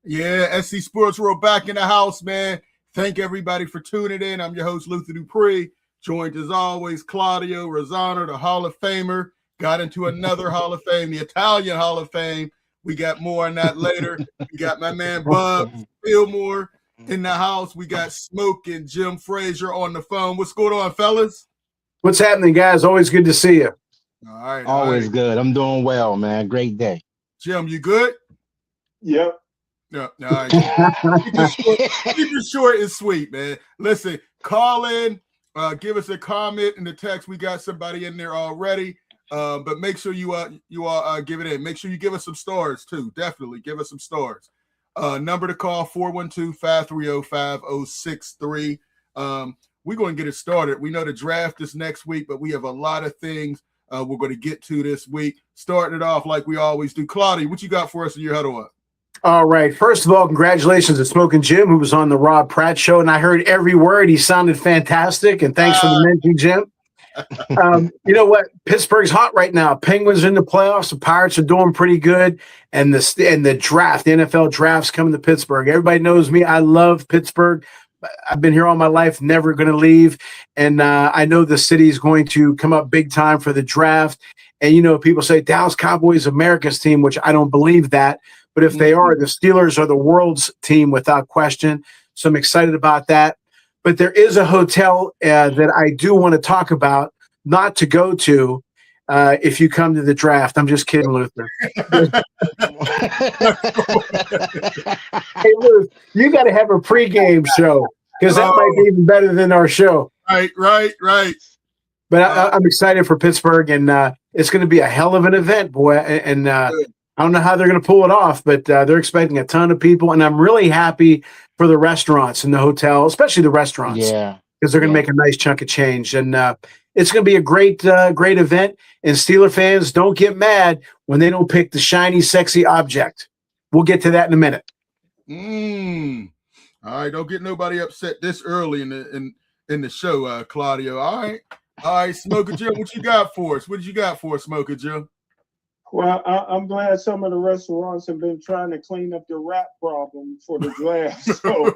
Yeah, SC Sports World back in the house, man. Thank everybody for tuning in. I'm your host, Luther Dupree, joined as always, Claudio Rosano, the Hall of Famer. Got into another Hall of Fame, the Italian Hall of Fame. We got more on that later. We got my man Bub Fillmore in the house. We got Smoke and Jim Frazier on the phone. What's going on, fellas? What's happening, guys? Always good to see you. All right. Always good. I'm doing well, man. Great day. Jim, you good? Yep. No, all right. Keep it short and sweet, man. Listen, call in, give us a comment in the text. We got somebody in there already, but make sure you all give it in. Make sure you give us some stars too. Definitely give us some stars. Number to call 412-530-5063. We're going to get it started. We know the draft is next week, but we have a lot of things we're going to get to this week. Starting it off like we always do. Claudia, what you got for us in your huddle up? All right. First of all, congratulations to Smoking Jim, who was on the Rob Pratt show, and I heard every word. He sounded fantastic, and thanks for the mention, Jim. You know what? Pittsburgh's hot right now. Penguins in the playoffs. The Pirates are doing pretty good, and the draft, the NFL draft's coming to Pittsburgh. Everybody knows me. I love Pittsburgh. I've been here all my life, never going to leave, and I know the city is going to come up big time for the draft. And, you know, people say Dallas Cowboys America's team, which I don't believe that. But if they are, the Steelers are the world's team without question. So I'm excited about that. But there is a hotel that I do want to talk about, not to go to if you come to the draft. I'm just kidding, Luther. Hey, Luther, you got to have a pregame show because that might be even better than our show. Right. But I'm excited for Pittsburgh, and it's going to be a hell of an event, boy. And I don't know how they're going to pull it off, but they're expecting a ton of people, and I'm really happy for the restaurants and the hotel, especially the restaurants, because they're going to make a nice chunk of change, and it's going to be a great event. And Steeler fans, don't get mad when they don't pick the shiny, sexy object. We'll get to that in a minute. All right, don't get nobody upset this early in the show, Claudio. All right, Smoker Joe, what you got for us? What did you got for us, Smoker Joe? Well, I'm glad some of the restaurants have been trying to clean up the rat problem for the draft. So,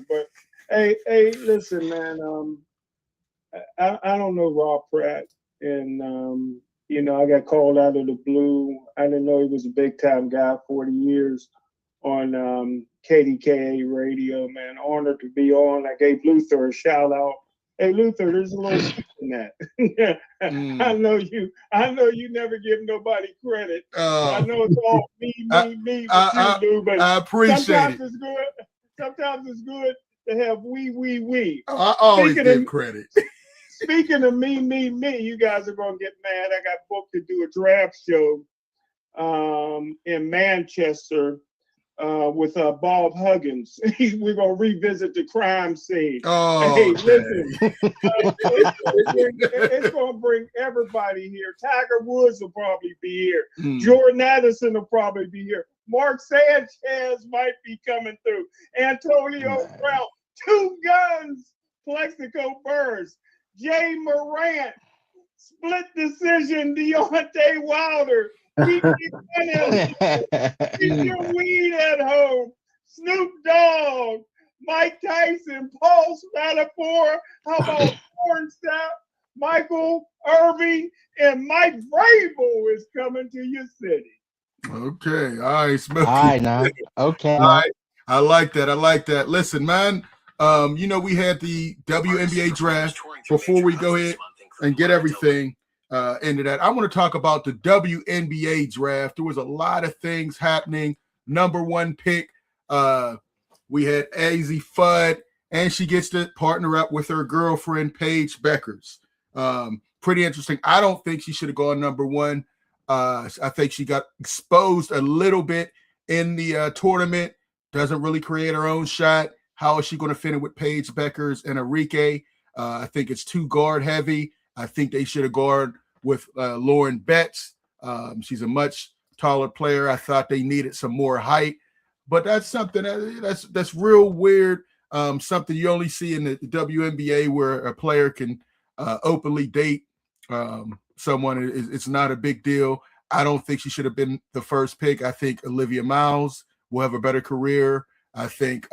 but hey, listen, man. I don't know Rob Pratt, and you know, I got called out of the blue. I didn't know he was a big time guy. 40 years on KDKA radio, man. Honored to be on. I gave Luther a shout out. Hey, Luther, there's a little in that. I know you never give nobody credit. I know it's all me with you, Lou, but I appreciate it. Sometimes it's good to have we. I always give credit. Speaking of me, you guys are going to get mad. I got booked to do a draft show in Manchester with Bob Huggins. We're going to revisit the crime scene. Hey, listen, it's going to bring everybody here. Tiger Woods will probably be here. Jordan Addison will probably be here. Mark Sanchez might be coming through. Antonio Brown, 2 guns, Plexico Burrs, Jay Morant, split decision, Deontay Wilder. Keep your weed at home. Snoop Dogg, Mike Tyson, Paul Spadafore. How about Pornstap, Michael Irving, and Mike Vrabel is coming to your city. Okay, all right, Smokey. All right, now. Okay. All right. I like that. Listen, man. You know, we had the WNBA draft. Before we go ahead and get everything into that, I want to talk about the WNBA draft. There was a lot of things happening. Number 1 pick, we had Azzy Fudd, and she gets to partner up with her girlfriend, Paige Beckers. Pretty interesting. I don't think she should have gone number 1. I think she got exposed a little bit in the tournament. Doesn't really create her own shot. How is she going to fit in with Paige Beckers and Enrique? I think it's too guard heavy. I think they should have gone with Lauren Betts. She's a much taller player. I thought they needed some more height, but that's something that's real weird. Something you only see in the WNBA where a player can openly date someone. It's not a big deal. I don't think she should have been the first pick. I think Olivia Miles will have a better career. I think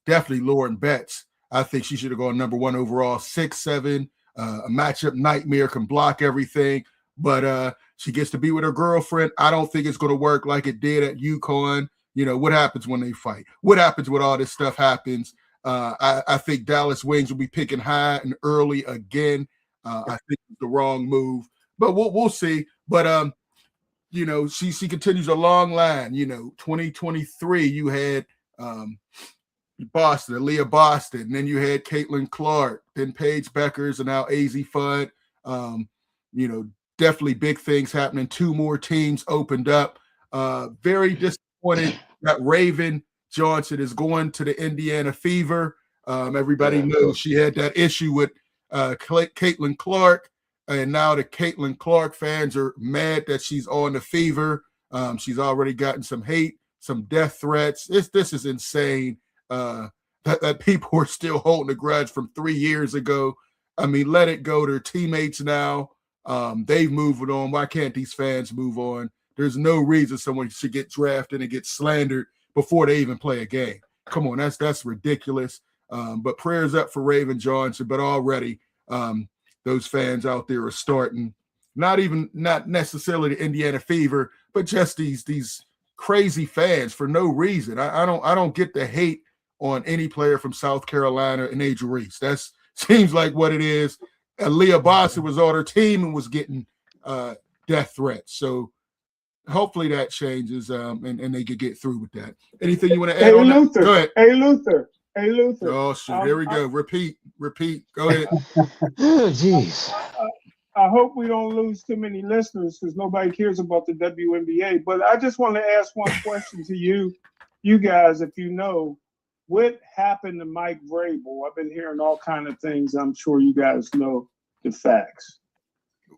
definitely Lauren Betts. I think she should have gone number 1 overall, 6'7", a matchup nightmare, can block everything. But she gets to be with her girlfriend. I don't think it's going to work like it did at UConn. You know, what happens when they fight? What happens when all this stuff happens? I think Dallas Wings will be picking high and early again. I think it's the wrong move, but we'll see. But you know, she continues a long line. You know, 2023, you had Boston, Aaliyah Boston, and then you had Caitlin Clark, then Paige Beckers, and now AZ Fudd. You know, definitely big things happening. 2 more teams opened up. Very disappointed that Raven Johnson is going to the Indiana Fever. Everybody knows she had that issue with Caitlin Clark, and now the Caitlin Clark fans are mad that she's on the Fever. She's already gotten some hate, some death threats. This is insane that people are still holding a grudge from 3 years ago. I mean, let it go. They're teammates now. They've moved on. Why can't these fans move on? There's no reason someone should get drafted and get slandered before they even play a game. Come on, that's ridiculous. But prayers up for Raven Johnson. But already those fans out there are starting, not necessarily the Indiana Fever, but just these crazy fans for no reason. I don't get the hate on any player from South Carolina and Angel Reese. That seems like what it is. Aaliyah Boston was on her team and was getting death threats. So hopefully that changes and they could get through with that. Anything you want to add on Luther, that? Go ahead. Hey, Luther. Oh, shit. Here we go. Repeat. Go ahead. Oh, jeez. I hope we don't lose too many listeners because nobody cares about the WNBA. But I just want to ask one question to you guys, if you know, what happened to Mike Vrabel? I've been hearing all kind of things. I'm sure you guys know the facts.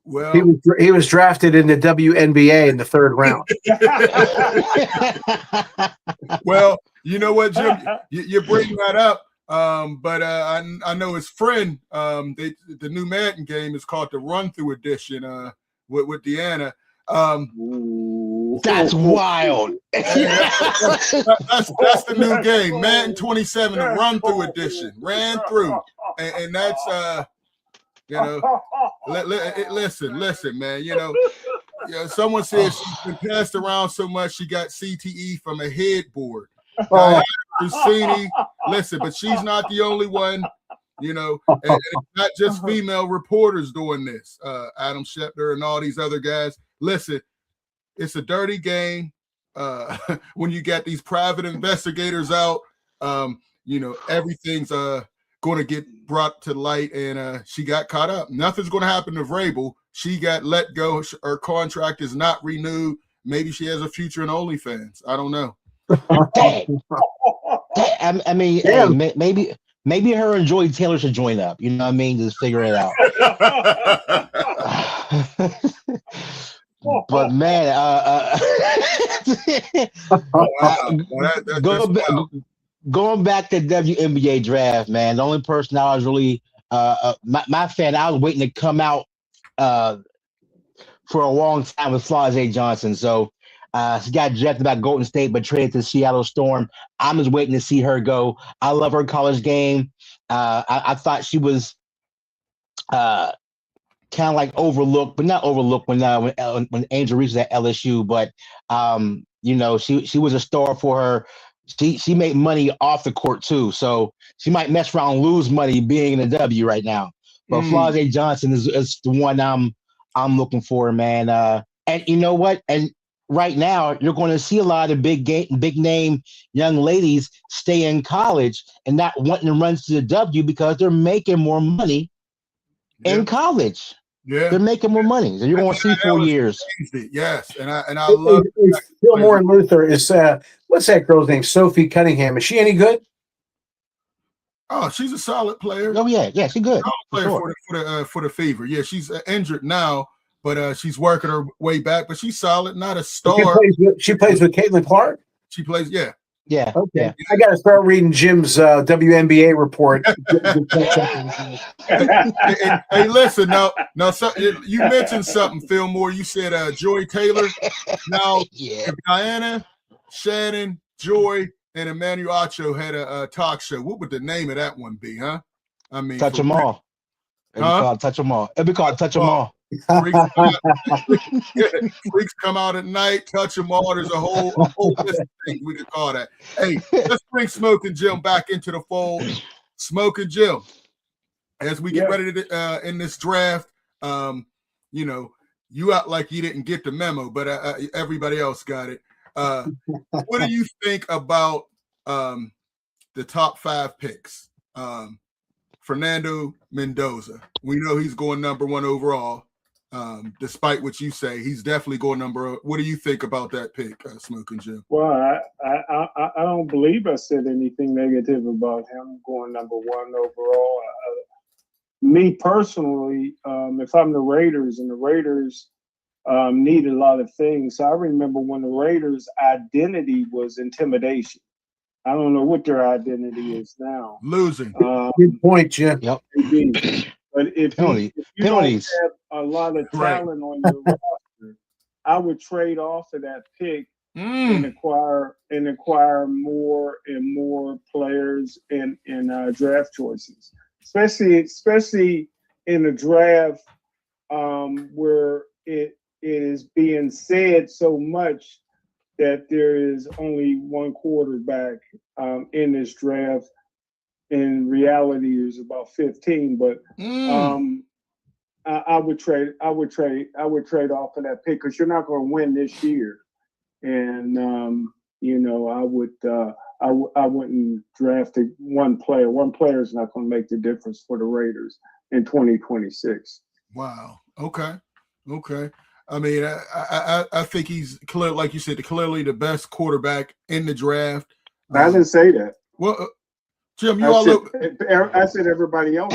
Well, he was drafted in the WNBA in the 3rd round. Well, you know what, Jim? You bring that up. But I know his friend. The new Madden game is called the Run Through Edition. With Deanna. That's wild. That's the new game, Madden 27, the Run Through Edition. Ran through, and that's you know. Listen, man. You know, someone says she's been passed around so much she got CTE from a headboard. Listen, but she's not the only one. You know, and it's not just female reporters doing this. Adam Schefter and all these other guys. Listen, it's a dirty game. When you got these private investigators out, you know, everything's going to get brought to light, and she got caught up. Nothing's going to happen to Vrabel. She got let go. Her contract is not renewed. Maybe she has a future in OnlyFans. I don't know. I mean, hey, maybe her and Joy Taylor should join up. You know what I mean? Just figure it out. But man, going back to WNBA draft, man, the only person I was really my fan, I was waiting to come out for a long time with Flau'jae Johnson. So she got drafted by Golden State, but traded to Seattle Storm. I'm just waiting to see her go. I love her college game. I thought she was kind of like overlooked, but not overlooked when Angel Reese was at LSU. But you know, she was a star for her. She made money off the court too, so she might mess around and lose money being in the W right now. But Flau'jae Johnson is the one I'm looking for, man. And you know what? And right now, you're going to see a lot of big name young ladies stay in college and not wanting to run to the W because they're making more money in college. Yeah, they're making more money. So you're going to see 4 years. Yes, and I love Fillmore and Luther is what's that girl's name? Sophie Cunningham. Is she any good? Oh, she's a solid player. Oh yeah, she's good. For the Fever. Yeah, she's injured now, but she's working her way back. But she's solid, not a star. She plays with Caitlin Clark. She plays, yeah. Yeah. Okay. Yeah. I got to start reading Jim's WNBA report. Hey, listen, now, so, you mentioned something, Fillmore. You said Joy Taylor. Now, Yeah. if Diana, Shannon, Joy, and Emmanuel Acho had a talk show, what would the name of that one be, huh? I mean, Touch them all. It'd be Huh? called Touch them all. It'd be called Touch them all. Freaks come out at night, touch them all. There's a whole list of things we could call that. Hey, let's bring Smoking Jim back into the fold. Smoking Jim, as we get ready to in this draft, you know, you act like you didn't get the memo, but everybody else got it. What do you think about the top 5 picks? Fernando Mendoza. We know he's going number 1 overall. Despite what you say, he's definitely going number. What do you think about that pick, Smoking Jim? Well, I don't believe I said anything negative about him going number 1 overall. Me personally, if I'm the Raiders, and the Raiders need a lot of things. So I remember when the Raiders' identity was intimidation. I don't know what their identity is now. Losing. Good point, Jim. Yep. But if you don't have a lot of talent on your roster, I would trade off of that pick and acquire more and more players and draft choices, especially in a draft where it is being said so much that there is only one quarterback in this draft. In reality, there's about 15, but I would trade off of that pick because you're not going to win this year, and I wouldn't draft one player. One player is not going to make the difference for the Raiders in 2026. Wow. Okay. I mean, I think he's clear, like you said, clearly the best quarterback in the draft. I didn't say that. Well, Jim, I said everybody else.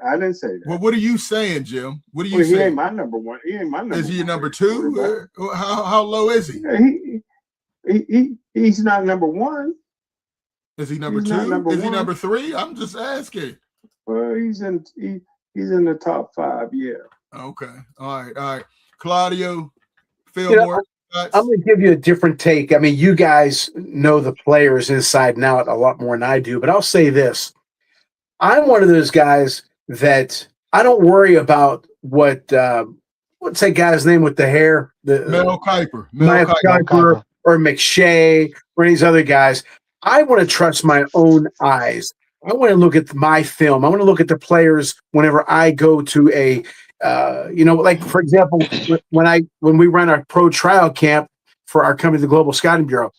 I didn't say that. Well, what are you saying, Jim? What are you saying? He ain't my number 1. He ain't my number. Is he number 2? How low is he? He's not number 1. Is he number 2? Is he number 3? I'm just asking. Well, he's in the top 5. Yeah. Okay. All right. Claudio, Fillmore. I'm going to give you a different take. I mean, you guys know the players inside and out a lot more than I do, but I'll say this. I'm one of those guys that I don't worry about what's that guy's name with the hair? Mel Kiper. Mel Kiper or McShay or these other guys. I want to trust my own eyes. I want to look at my film. I want to look at the players whenever I go to a like for example, when we run our pro trial camp for our company, the Global Scouting Bureau,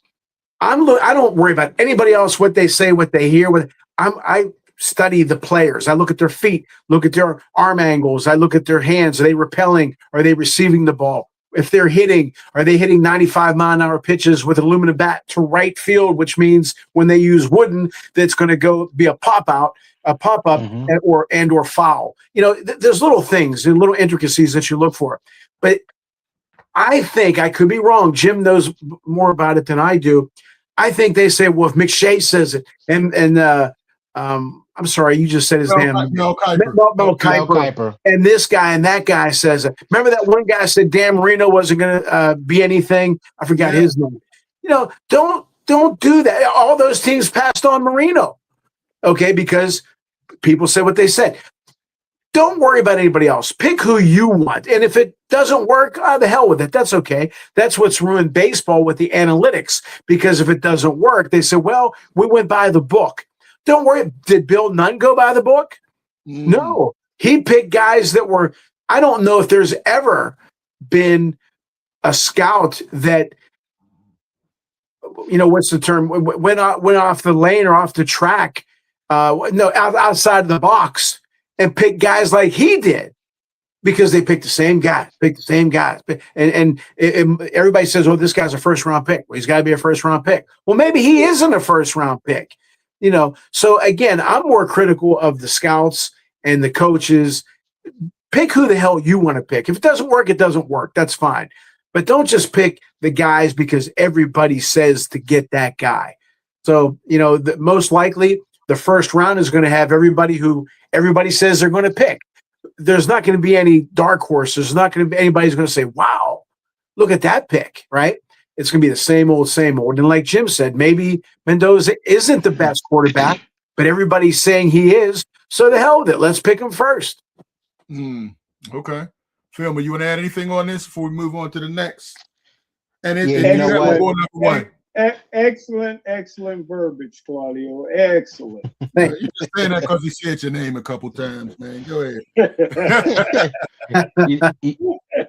I don't worry about anybody else, what they say, what they hear. I study the players. I look at their feet, look at their arm angles. I look at their hands. Are they repelling? Are they receiving the ball? If they're hitting, are they hitting 95-mile-an-hour pitches with an aluminum bat to right field, which means when they use wooden, that's going to go be a pop-up, or foul. There's little things and little intricacies that you look for. But I think, I could be wrong, Jim knows more about it than I do. I think they say, well, if McShay says it, and I'm sorry, you just said his name. Mel Kiper. And this guy and that guy says it. Remember that one guy said Dan Marino wasn't going to be anything? I forgot his name. Don't do that. All those teams passed on Marino, okay, because people said what they said. Don't worry about anybody else. Pick who you want. And if it doesn't work, the hell with it. That's okay. That's what's ruined baseball with the analytics, because if it doesn't work, they say, well, we went by the book. Don't worry. Did Bill Nunn go by the book? No. He picked guys that were, I don't know if there's ever been a scout that, what's the term, went off the lane or off the track, outside of the box and picked guys like he did, because they picked the same guys. And everybody says, oh, this guy's a first-round pick. Well, he's got to be a first-round pick. Well, maybe he isn't a first-round pick. So again, I'm more critical of the scouts and the coaches. Pick who the hell you want to pick. If it doesn't work, it doesn't work. That's fine. but don't just pick the guys because everybody says to get that guy. So, most likely the first round is going to have everybody who everybody says they're going to pick. There's not going to be any dark horse. There's not going to be anybody who's going to say, wow, look at that pick, right? It's going to be the same old, same old. And like Jim said, maybe Mendoza isn't the best quarterback, but everybody's saying he is. So the hell with it. Let's pick him first. Okay. Philma, you want to add anything on this before we move on to the next? And excellent verbiage, Claudio. Excellent. You're just saying that because he said your name a couple times, man. Go ahead.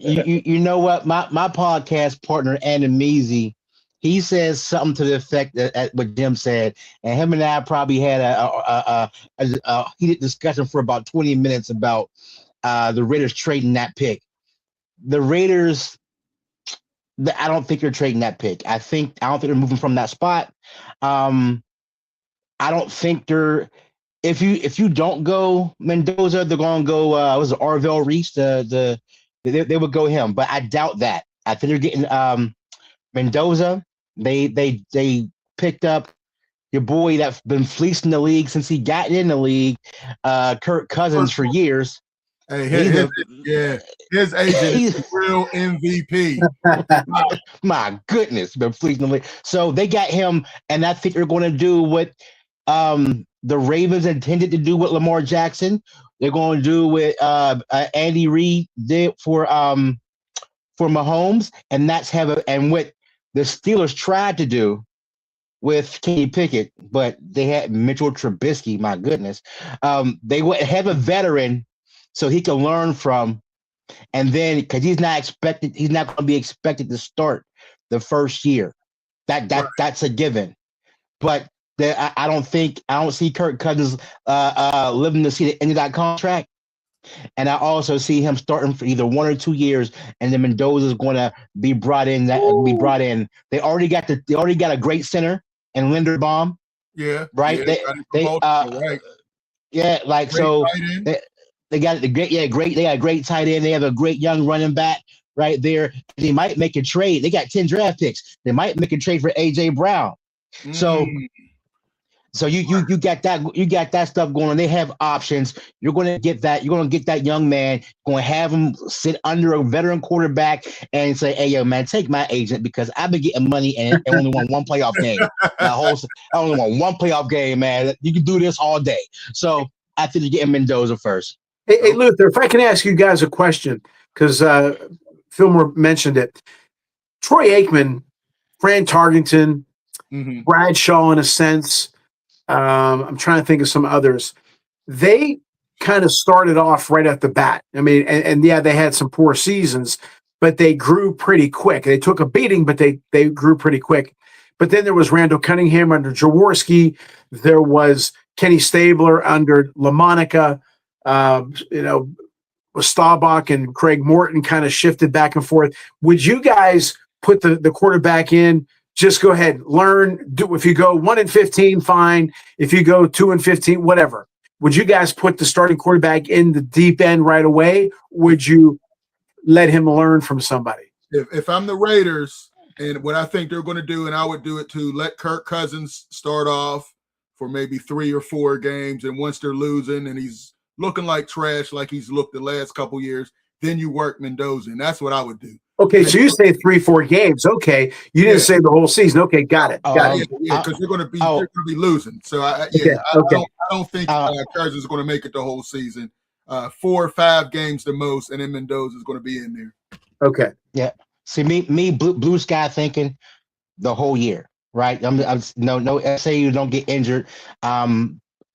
You know what? My podcast partner, Anamezi, he says something to the effect that what Jim said, and him and I probably had a heated discussion for about 20 minutes about the Raiders trading that pick. The Raiders, I don't think they're trading that pick. I don't think they're moving from that spot. I don't think they're. If you don't go Mendoza, they're going to go. Was it Arvell Reese? They would go him, but I doubt that. I think they're getting Mendoza. They picked up your boy that's been fleecing the league since he got in the league, Kirk Cousins for years. Hey, his agent is a real MVP. My goodness, been fleecing the league. So they got him, and I think they're going to do what the Ravens intended to do with Lamar Jackson. They're going to do what Andy Reid did for Mahomes, and and what the Steelers tried to do with Kenny Pickett, but they had Mitchell Trubisky. My goodness, they would have a veteran so he can learn from, and then because he's not going to be expected to start the first year. That's a given, but. I don't see Kirk Cousins living to see the end of that contract, and I also see him starting for either 1 or 2 years, and then Mendoza is going to be brought in. They already got a great center in Linderbaum. Yeah, right. Right. Yeah, like great so they got the great. Yeah, great. They got a great tight end. They have a great young running back right there. They might make a trade. They got 10 draft picks. They might make a trade for AJ Brown. So you got that stuff going on. They have options. You're going to get that. You're going to get that young man. Going to have him sit under a veteran quarterback and say, "Hey, yo, man, take my agent because I've been getting money and I only won one playoff game. I only won one playoff game, man. You can do this all day." So I think you're getting Mendoza first. Hey, Luther, if I can ask you guys a question because Fillmore mentioned it. Troy Aikman, Fran Tarkenton, Bradshaw, in a sense. I'm trying to think of some others. They kind of started off right at the bat. I mean, and yeah, they had some poor seasons, but they grew pretty quick. They took a beating, but they grew pretty quick. But then there was Randall Cunningham under Jaworski. There was Kenny Stabler under LaMonica. Staubach and Craig Morton kind of shifted back and forth. Would you guys put the quarterback in? Just go ahead, learn. If you go 1-15, fine. If you go 2-15, whatever. Would you guys put the starting quarterback in the deep end right away? Would you let him learn from somebody? If I'm the Raiders, and what I think they're going to do, and I would do it too, let Kirk Cousins start off for maybe 3 or 4 games, and once they're losing and he's looking like trash, like he's looked the last couple years, then you work Mendoza, and that's what I would do. Okay, so you say 3-4 games. Okay, you didn't say the whole season. Okay, got it. Yeah, because they're going to be losing. So I don't think Cousins is going to make it the whole season. 4 or 5 games the most, and then Mendoza is going to be in there. Okay. Yeah. See me blue sky thinking the whole year, right? I'm no. Say you don't get injured.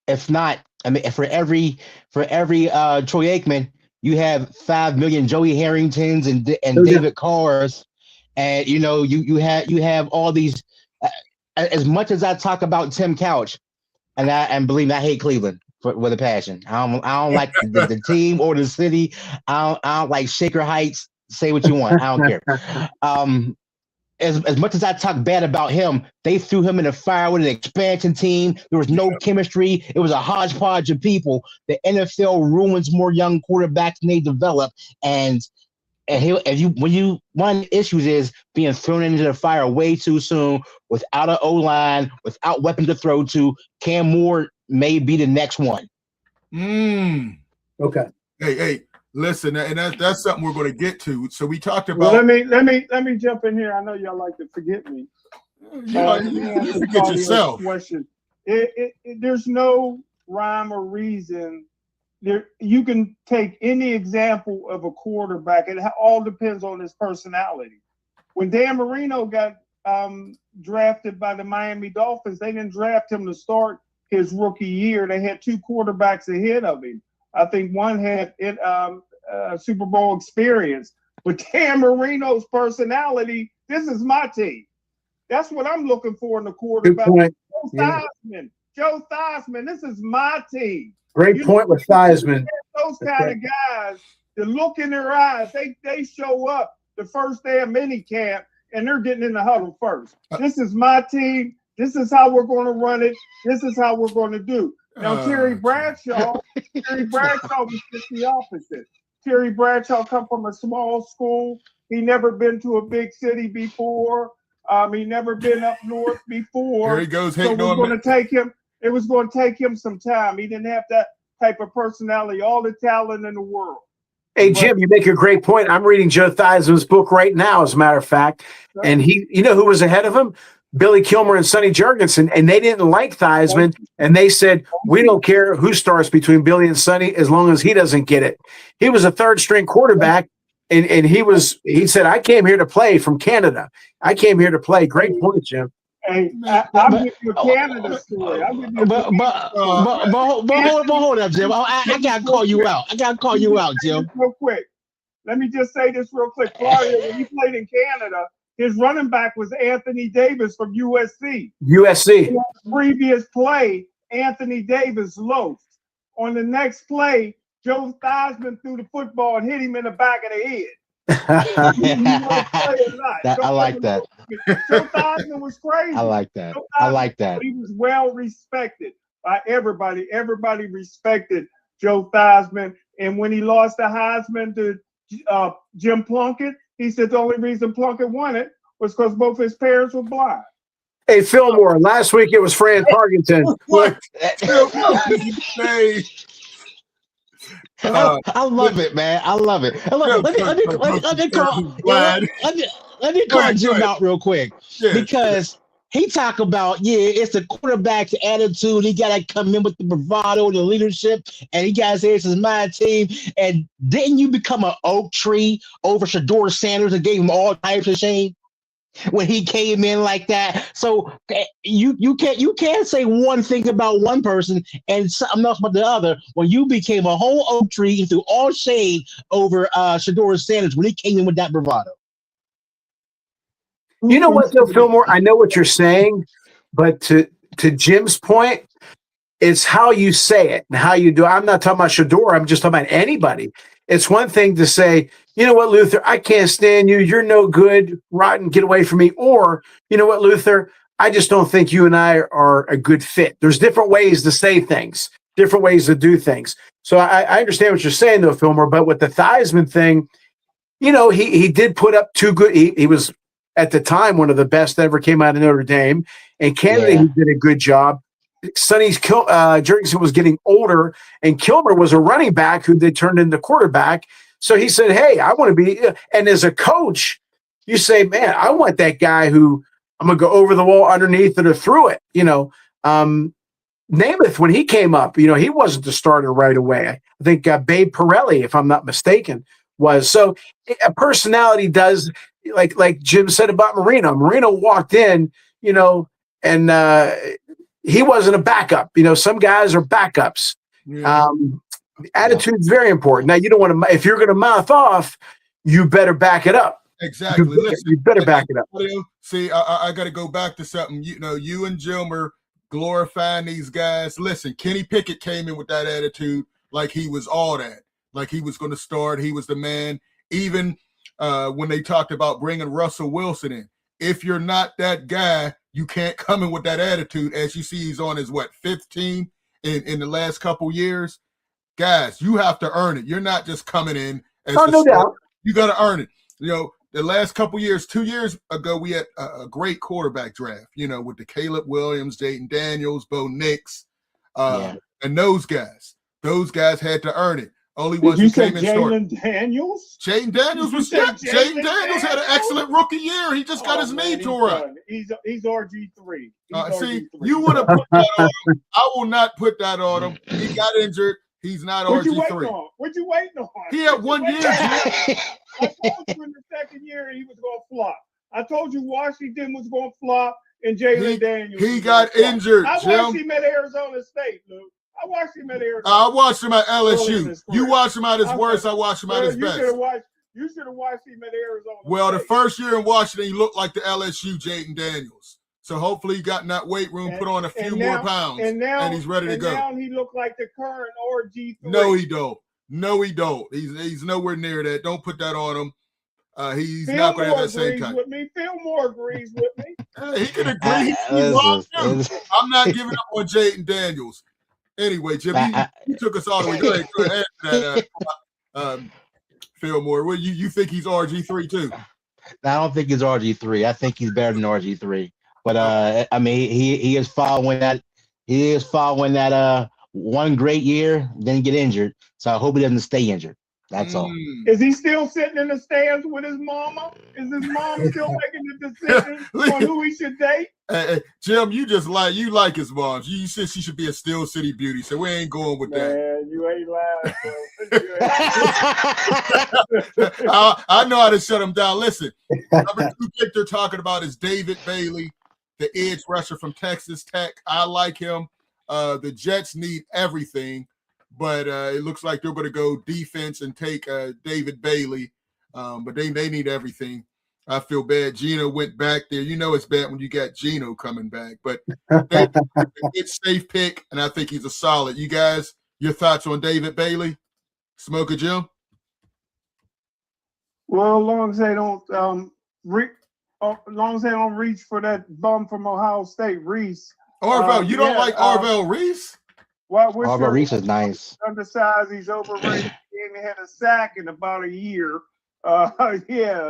If not, I mean, for every Troy Aikman, you have 5 million Joey Harringtons and David Carrs, and you have all these. As much as I talk about Tim Couch, and believe me, I hate Cleveland with a passion. I don't like the team or the city. I don't like Shaker Heights. Say what you want. I don't care. As much as I talk bad about him, they threw him in the fire with an expansion team. There was no chemistry. It was a hodgepodge of people. The NFL ruins more young quarterbacks than they develop. And one of the issues is being thrown into the fire way too soon without an O-line, without weapons to throw to. Cam Moore may be the next one. Okay. Hey, listen, and that's something we're going to get to. So we talked about. Well, let me jump in here. I know y'all like to forget me. You forget yourself. Question. There's no rhyme or reason. You can take any example of a quarterback. It all depends on his personality. When Dan Marino got drafted by the Miami Dolphins, they didn't draft him to start his rookie year. They had two quarterbacks ahead of him. I think one had Super Bowl experience. But Dan Marino's personality, this is my team. That's what I'm looking for in the quarterback. Joe Theismann, this is my team. Great point with Theismann. Those kind of guys, the look in their eyes, they show up the first day of mini camp and they're getting in the huddle first. This is my team. This is how we're going to run it. This is how we're going to do. Now, Terry Bradshaw was just the opposite. Terry Bradshaw come from a small school. He never been to a big city before. He never been up north before. Here he goes. So it was going to take him some time. He didn't have that type of personality, all the talent in the world. Hey, Jim, you make a great point. I'm reading Joe Theismann's book right now, as a matter of fact. And you know who was ahead of him? Billy Kilmer and Sonny Jurgensen. And they didn't like Theismann. And they said, we don't care who starts between Billy and Sonny as long as he doesn't get it. He was a third-string quarterback. And he said, I came here to play from Canada. I came here to play. Great point, Jim. Hey, I'll give you a Canada story. But hold up, Jim. I gotta call you out. Jim. Real quick. Let me just say this real quick. Claudio, when he played in Canada, his running back was Anthony Davis from USC. In the previous play, Anthony Davis loafed. On the next play, Joe Theismann threw the football and hit him in the back of the head. I like that. Joe Theismann was crazy. I like that. He was well respected by everybody. Everybody respected Joe Theismann. And when he lost the Heisman to Jim Plunkett, he said the only reason Plunkett won it was because both his parents were blind. Hey, Fillmore, last week it was Fran Tarkenton. What? I love it, man. I love it. Let me call Jim out real quick because he talk about it's the quarterback's attitude. He got to come in with the bravado, the leadership, and he got to say this is my team. And didn't you become an oak tree over Shedeur Sanders and gave him all types of shame when he came in like that? So you can't say one thing about one person and something else about the other when you became a whole oak tree and threw all shade over Shedeur Sanders when he came in with that bravado. You know what, though, Fillmore? I know what you're saying, but to Jim's point, it's how you say it and how you do it. I'm not talking about Shedeur. I'm just talking about anybody. It's one thing to say, you know what, Luther, I can't stand you. You're no good, rotten, get away from me. Or, you know what, Luther, I just don't think you and I are a good fit. There's different ways to say things, different ways to do things. So I understand what you're saying, though, Fillmore, but with the Theismann thing, you know, he did put up two good. He was, at the time, one of the best that ever came out of Notre Dame. In Canada, he did a good job. Sonny's Jurgensen was getting older, and Kilmer was a running back who they turned into quarterback. So he said, hey, I want to be – and as a coach, you say, man, I want that guy who I'm going to go over the wall, underneath it, or through it. You know, Namath, when he came up, you know, he wasn't the starter right away. I think Babe Pirelli, if I'm not mistaken, was. So a personality does – like Jim said about Marino. Marino walked in, you know, and he wasn't a backup. You know, some guys are backups. Attitude's very important. Now, you don't want to, if you're going to mouth off, you better back it up. Exactly. You better back it up. See, I got to go back to something. You know, you and Jim are glorifying these guys. Listen, Kenny Pickett came in with that attitude like he was all that, like he was going to start. He was the man. Even when they talked about bringing Russell Wilson in, if you're not that guy, you can't come in with that attitude. As you see, he's on his, fifth team in the last couple years. Guys, you have to earn it. You're not just coming in as no doubt. You got to earn it. You know, the last couple years, 2 years ago, we had a great quarterback draft, you know, with the Caleb Williams, Jaden Daniels, Bo Nix, and those guys. Those guys had to earn it. Only ones who came in started. Jalen Daniels? Jaden Daniels was Jaden Daniels had an excellent rookie year. He just got his knee tore up. He's RG3. See, you want to put that on him. I will not put that on him. He got injured. He's not RG3. What you waiting on? He had 1 year. I told you in the second year he was going to flop. I told you Washington was going to flop and Jalen Daniels. He got injured, I Jim. watched him at Arizona State, Luke. I watched him at Arizona. I watched him at LSU. You watched him at his worst. I watched him at his best. You should have watched him at Arizona. Well, the first year in Washington, he looked like the LSU Jaden Daniels. So hopefully he got in that weight room, put on a few more pounds, and he's ready to go. Now he looked like the current RG3. No, he don't. No, he don't. He's nowhere near that. Don't put that on him. He's not going to have that same time. Fillmore agrees with me. He can agree. He's wrong too. I'm not giving up on Jaden Daniels. Anyway, Jim, you took us all the way. Go ahead. Fillmore, well, you think he's RG3 too? I don't think he's RG3. I think he's better than RG3. But I mean, he is following that. He is following that. One great year, then get injured. So I hope he doesn't stay injured. That's all. Is he still sitting in the stands with his mama? Is his mom still making the decision on who he should date? Hey, Jim, you like his mom. You said she should be a Steel City beauty, so we ain't going with that. Man, you ain't lying. I know how to shut him down. Listen, number 2 pick they're talking about is David Bailey, the edge rusher from Texas Tech. I like him. The Jets need everything, but it looks like they're going to go defense and take David Bailey, but they need everything. I feel bad. Geno went back there. You know it's bad when you got Geno coming back, but it's safe pick, and I think he's a solid. You guys, your thoughts on David Bailey? Smoker Jim? Well, as long as they don't reach for that bum from Ohio State, Reese. Arvell, you don't like Arvell Reese? Well, Arvell Reese is nice. Undersized, he's overrated. He ain't had a sack in about a year. There ain't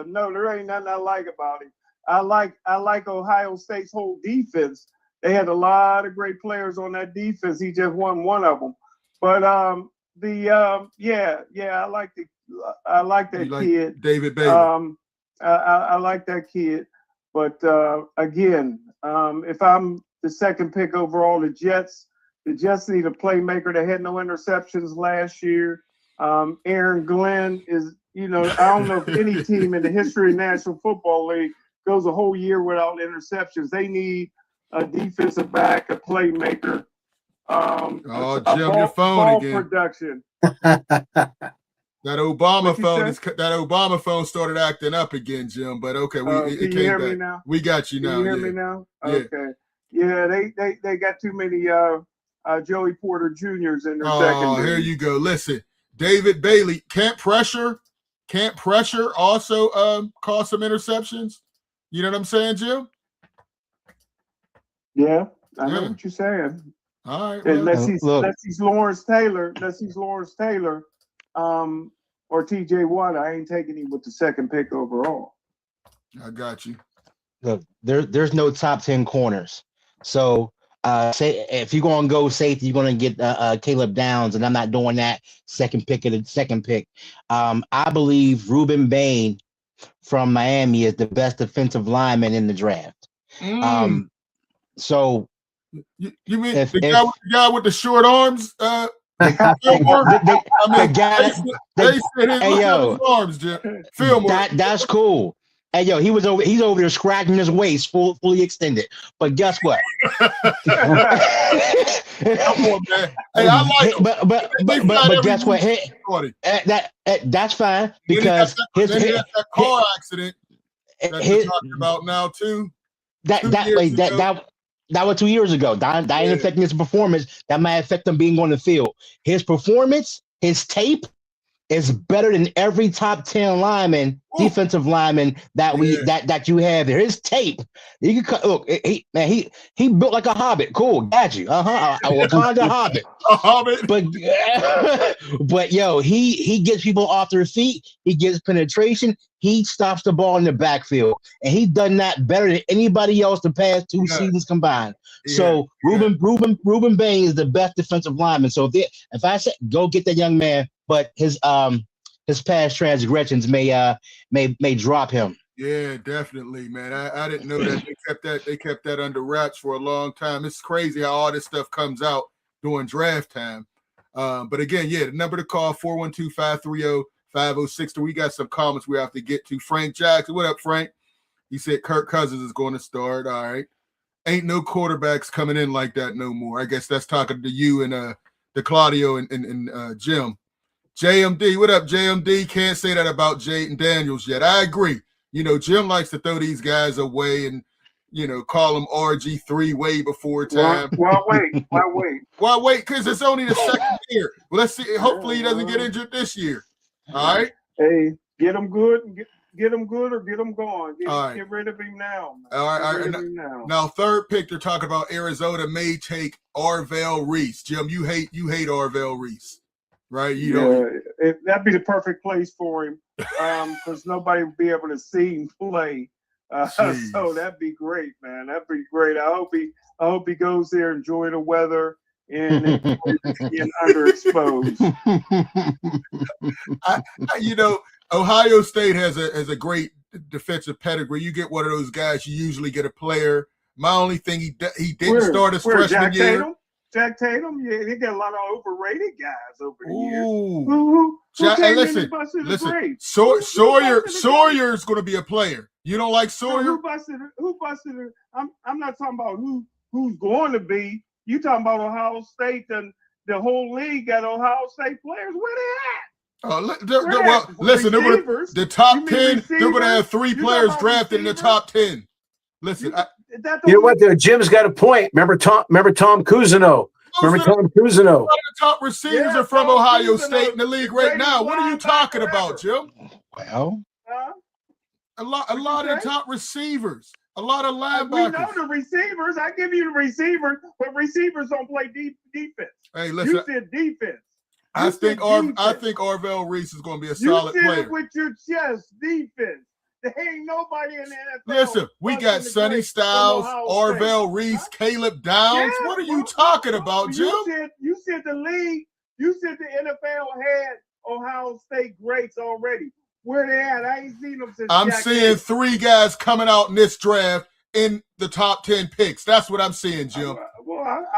nothing I like about him. I like Ohio State's whole defense. They had a lot of great players on that defense. He just won one of them. But I like that kid, David Bailey. I like that kid. But again, if I'm the second pick overall, the Jets need a playmaker. They had no interceptions last year. Aaron Glenn is, I don't know if any team in the history of the National Football League goes a whole year without interceptions. They need a defensive back, a playmaker. Jim, your phone again. Production. That Obama phone started acting up again, Jim. But okay, it came back. Me now? We got you now. Can you hear me now? Okay. Yeah, they got too many Joey Porter Juniors in their secondary. Oh, here you go. Listen, David Bailey can't pressure. Also cause some interceptions. You know what I'm saying, Jim? Yeah, I know what you're saying. All right. Unless he's Lawrence Taylor, or TJ Watt, I ain't taking him with the second pick overall. I got you. Look, there's no top 10 corners. So say if you're going to go safety, you're going to get Caleb Downs, and I'm not doing that second pick. I believe Ruben Bain from Miami is the best defensive lineman in the draft. So you mean the guy with the short arms? They said his arms, Jim. Fillmore. That's cool. Hey, yo, he's over there scratching his waist, fully extended. But guess what? Come on, man. Hey, I like him. But guess what? That's fine because his car accident that you're talking about now too. That was 2 years ago. That ain't affecting his performance. That might affect him being on the field. His performance, his tape, is better than every top 10 lineman, defensive lineman that you have there. His tape, you can look. He built like a hobbit. Cool, got you. A Wakanda hobbit. A hobbit. But yo, he gets people off their feet. He gets penetration. He stops the ball in the backfield, and he's done that better than anybody else the past 2 seasons combined. So Ruben Bain is the best defensive lineman. So if I say go get that young man, but his past transgressions may drop him. Yeah, definitely, man. I didn't know that they kept that under wraps for a long time. It's crazy how all this stuff comes out during draft time. But again, the number to call 412-530-5063. We got some comments we have to get to. Frank Jackson, what up, Frank? He said Kirk Cousins is going to start. All right. Ain't no quarterbacks coming in like that no more. I guess that's talking to you and the Claudio and Jim. JMD, what up, JMD? Can't say that about Jaden Daniels yet. I agree. Jim likes to throw these guys away and, call them RG3 way before time. Why wait? Why wait? Because it's only the second year. Well, let's see. Hopefully he doesn't get injured this year. All right? Hey, get him good and get him good or get him gone. Get rid of him now. All right. Now, third pick, they're talking about Arizona may take Arvell Reese. Jim, you hate Arvell Reese. Right, that'd be the perfect place for him, because nobody would be able to see him play. So that'd be great, man. That'd be great. I hope he goes there, enjoy the weather, and being underexposed. Ohio State has a great defensive pedigree. You get one of those guys, you usually get a player. My only thing, he didn't start his freshman year. Jack Tatum, they got a lot of overrated guys over the years. Listen. Sawyer's going to be a player. You don't like Sawyer? Who busted it? I'm not talking about who's going to be. You talking about Ohio State and the whole league got Ohio State players. Where they at? Listen, the top 10, they're going to have 3 players drafted in the top 10. Listen, you know what? Jim's got a point. Remember Tom Cousineau? Tom Cousineau? The top receivers are from Ohio State in the league right now. What are you talking about, Jim? Well, a lot of the top receivers, a lot of linebackers. We know the receivers. I give you the receivers, but receivers don't play defense. Hey, listen. You said defense. I think Arvell Reese is going to be a solid player. You said it with your chest, defense. There ain't nobody in the NFL. Listen, we got Sonny Styles, Arvell Reese, Caleb Downs. Yeah, what are you talking about, Jim? You said the league. You said the NFL had Ohio State greats already. Where they at? I ain't seen them since. I'm seeing 3 guys coming out in this draft in the top 10 picks. That's what I'm seeing, Jim.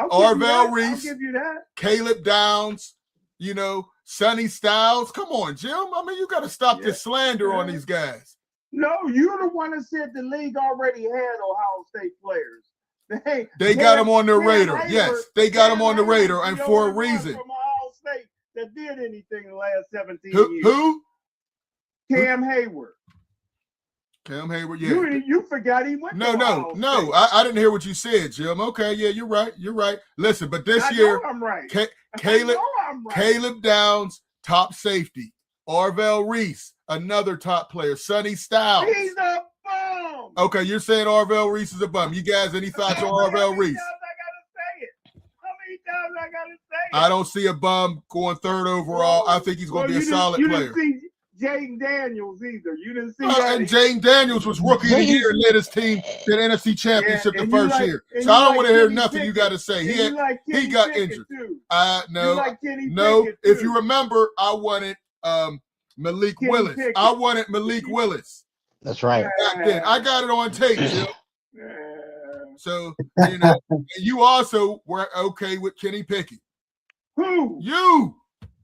Arvell Reese, I'll give you that. Caleb Downs, Sonny Styles. Come on, Jim. I mean, you got to stop this slander on these guys. No, you're the one that said the league already had Ohio State players. They got them on their radar. Yes, they got them on the radar, and for a reason. From Ohio State that did anything in the last 17 years. Who? Cam Hayward. Cam Hayward, yeah. You forgot he went. No. I didn't hear what you said, Jim. Okay, yeah, you're right. Listen, but this year, I'm right. Caleb Downs, top safety. Arvell Reese, another top player. Sonny Styles. He's a bum. Okay, you're saying Arvell Reese is a bum. You guys, any thoughts on Arvell Reese? How many times I gotta say it? I don't see a bum going 3rd overall. I think he's going to be a solid player. You didn't see Jaden Daniels either. You didn't see that. And Jaden Daniels was rookie of the year and led his team to the NFC Championship the first year. So I don't want to hear nothing you got to say. He got injured. No. If you remember, I wanted Malik Willis. I wanted Malik Willis. That's right. Back then. I got it on tape, Jim. So, you also were okay with Kenny Pickett. Who? You.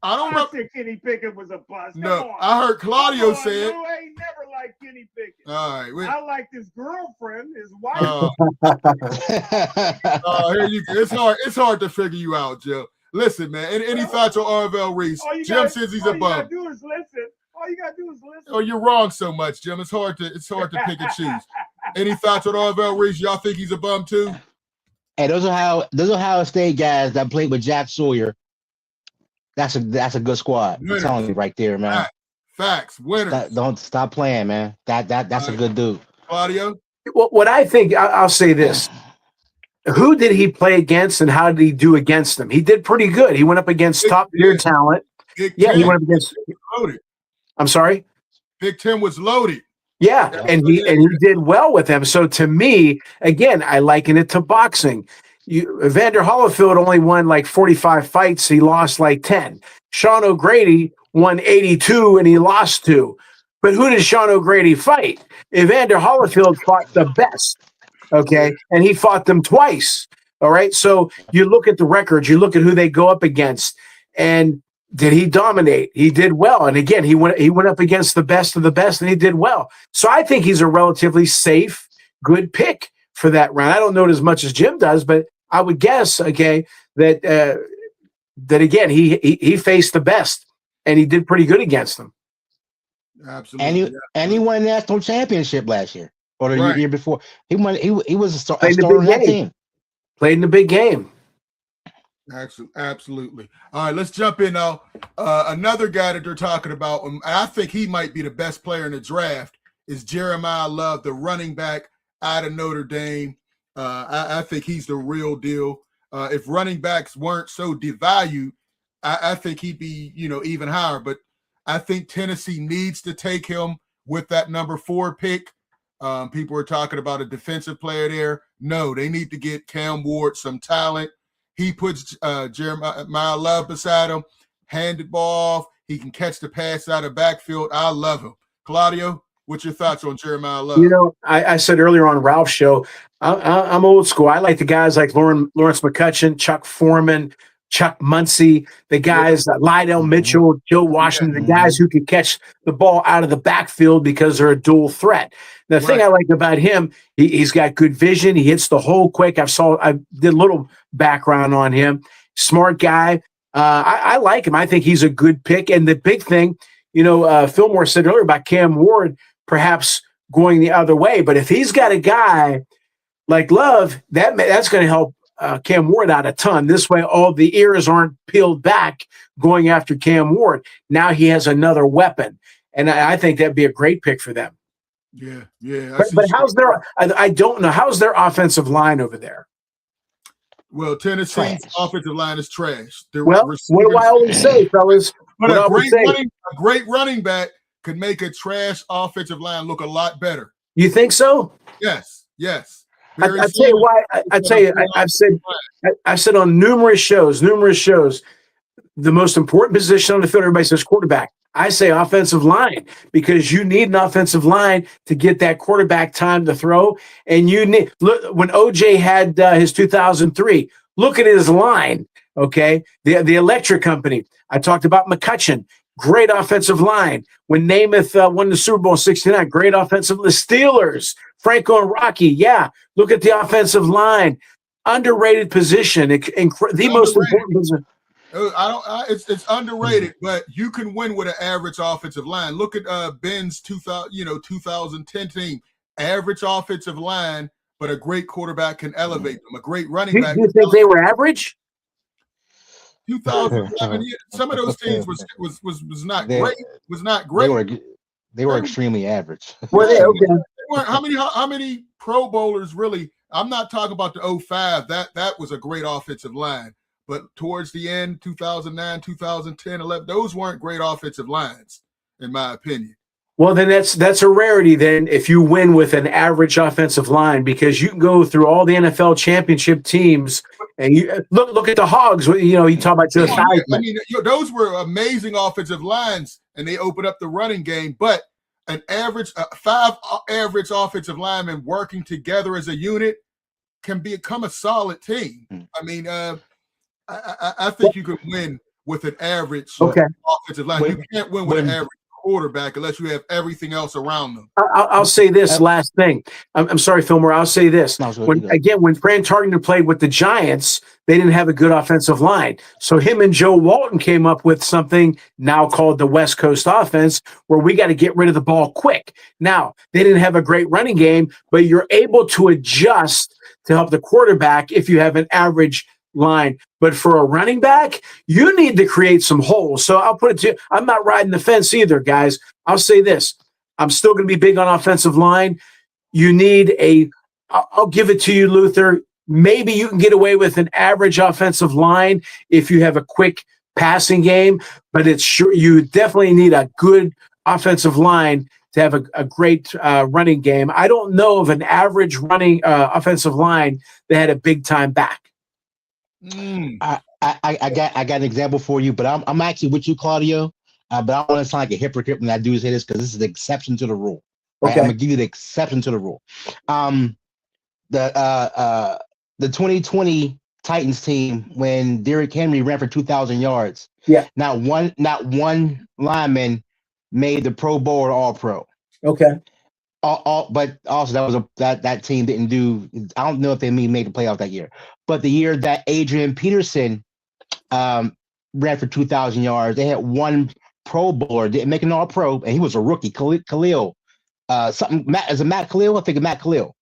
I said Kenny Pickett was a bust. No, I heard Claudio say it. No, I ain't never liked Kenny Pickett. All right. I liked his girlfriend, his wife. Here you go. It's hard to figure you out, Joe. Listen, man. Any thoughts on Arvell Reese? Jim says he's a bum. All you gotta do is listen. Oh, you're wrong so much, Jim. It's hard to pick and choose. Any thoughts on Arvell Reese? Y'all think he's a bum too? Hey, those Ohio State guys that played with Jack Sawyer. That's a good squad. I'm Winners. telling you right there, man. Facts. Winners. Don't stop playing, man. That's a good dude. Claudio? What I think, I'll say this. Who did he play against and how did he do against them? He did pretty good. He went up against top-tier talent. Big Yeah, Ten. he went up against Loaded. I'm sorry? Big Ten was loaded. Yeah, and he did well with them. So to me, again, I liken it to boxing. Evander Holyfield only won like 45 fights. He lost like 10. Sean O'Grady won 82 and he lost 2. But who did Sean O'Grady fight? Evander Holyfield fought the best. Okay. And he fought them twice. All right. So you look at the records, you look at who they go up against, and did he dominate? He did well. And again, he went up against the best of the best and he did well. So I think he's a relatively safe, good pick for that round. I don't know it as much as Jim does, but I would guess, okay, that again, he faced the best and he did pretty good against them. Absolutely. And he won a national championship last year or the year before. He won. He was a starter on that team. Played in the big game. Absolutely. All right, let's jump in now. Another guy that they're talking about, and I think he might be the best player in the draft, is Jeremiah Love, the running back out of Notre Dame. I think he's the real deal. If running backs weren't so devalued, I think he'd be, even higher. But I think Tennessee needs to take him with that number 4 pick. People are talking about a defensive player there. No, they need to get Cam Ward some talent. He puts Jeremiah Love beside him, hand the ball off. He can catch the pass out of backfield. I love him. Claudio, what's your thoughts on Jeremiah Love? I said earlier on Ralph's show, I'm old school. I like the guys like Lawrence McCutcheon, Chuck Foreman, Chuck Muncie, the guys, Lydell Mitchell, Joe Washington, the guys who can catch the ball out of the backfield because they're a dual threat. The thing I like about him, he's got good vision. He hits the hole quick. I did a little background on him. Smart guy. I like him. I think he's a good pick. And the big thing, Fillmore said earlier about Cam Ward perhaps going the other way. But if he's got a guy like Love, that's going to help Cam Ward out a ton. This way, all the ears aren't peeled back going after Cam Ward. Now he has another weapon. And I think that'd be a great pick for them. Yeah. But how's their? I don't know. How's their offensive line over there? Well, Tennessee's offensive line is trash. What do I always say, fellas? But a great running back could make a trash offensive line look a lot better. You think so? Yes. I tell you why. I've said on numerous shows, the most important position on the field, everybody says quarterback. I say offensive line because you need an offensive line to get that quarterback time to throw. And look when OJ had his 2003. Look at his line. Okay, the electric company. I talked about McCutcheon. Great offensive line. When Namath won the Super Bowl in '69, great offensive. The Steelers, Franco and Rocky. Yeah, look at the offensive line. Underrated position. The most important position. It's underrated, but you can win with an average offensive line. Look at Ben's 2010 team. Average offensive line, but a great quarterback can elevate them. A great running back. Do you think they were average? 2011. Some of those teams was not great. Was not great. They were extremely average. Were they? Okay. How many Pro Bowlers really? I'm not talking about the 05. That was a great offensive line. But towards the end, 2009, 2010, 11, those weren't great offensive lines, in my opinion. Well, then that's a rarity then if you win with an average offensive line because you can go through all the NFL championship teams and you look at the Hogs. You talk about Joe Theismann. Those were amazing offensive lines, and they opened up the running game. But an average 5 average offensive linemen working together as a unit can become a solid team. I mean, I think you could win with an average offensive line. You can't win with an average quarterback unless you have everything else around them. I'll say this last thing. I'm sorry, Fillmore. I'll say this. When Fran Tarkenton played with the Giants, they didn't have a good offensive line. So him and Joe Walton came up with something now called the West Coast offense, where we got to get rid of the ball quick. Now, they didn't have a great running game, but you're able to adjust to help the quarterback if you have an average line. But for a running back, you need to create some holes. So I'll put it to you. I'm not riding the fence either, guys. I'll say this. I'm still going to be big on offensive line. You need I'll give it to you, Luther. Maybe you can get away with an average offensive line if you have a quick passing game, but it's sure you definitely need a good offensive line to have a great running game. I don't know of an average running offensive line that had a big time back. I got an example for you, but I'm actually with you, Claudio. But I don't want to sound like a hypocrite when I do say this because this is the exception to the rule. Right? Okay. I'm gonna give you the exception to the rule. The 2020 Titans team when Derrick Henry ran for 2,000 yards. Yeah. Not one lineman made the Pro Bowl or All Pro. Okay. But also that team didn't do. I don't know if they made the playoff that year. But the year that Adrian Peterson ran for 2,000 yards, they had one Pro Bowler, didn't make an All Pro, and he was a rookie. Khalil, Matt Khalil? I think Matt Khalil.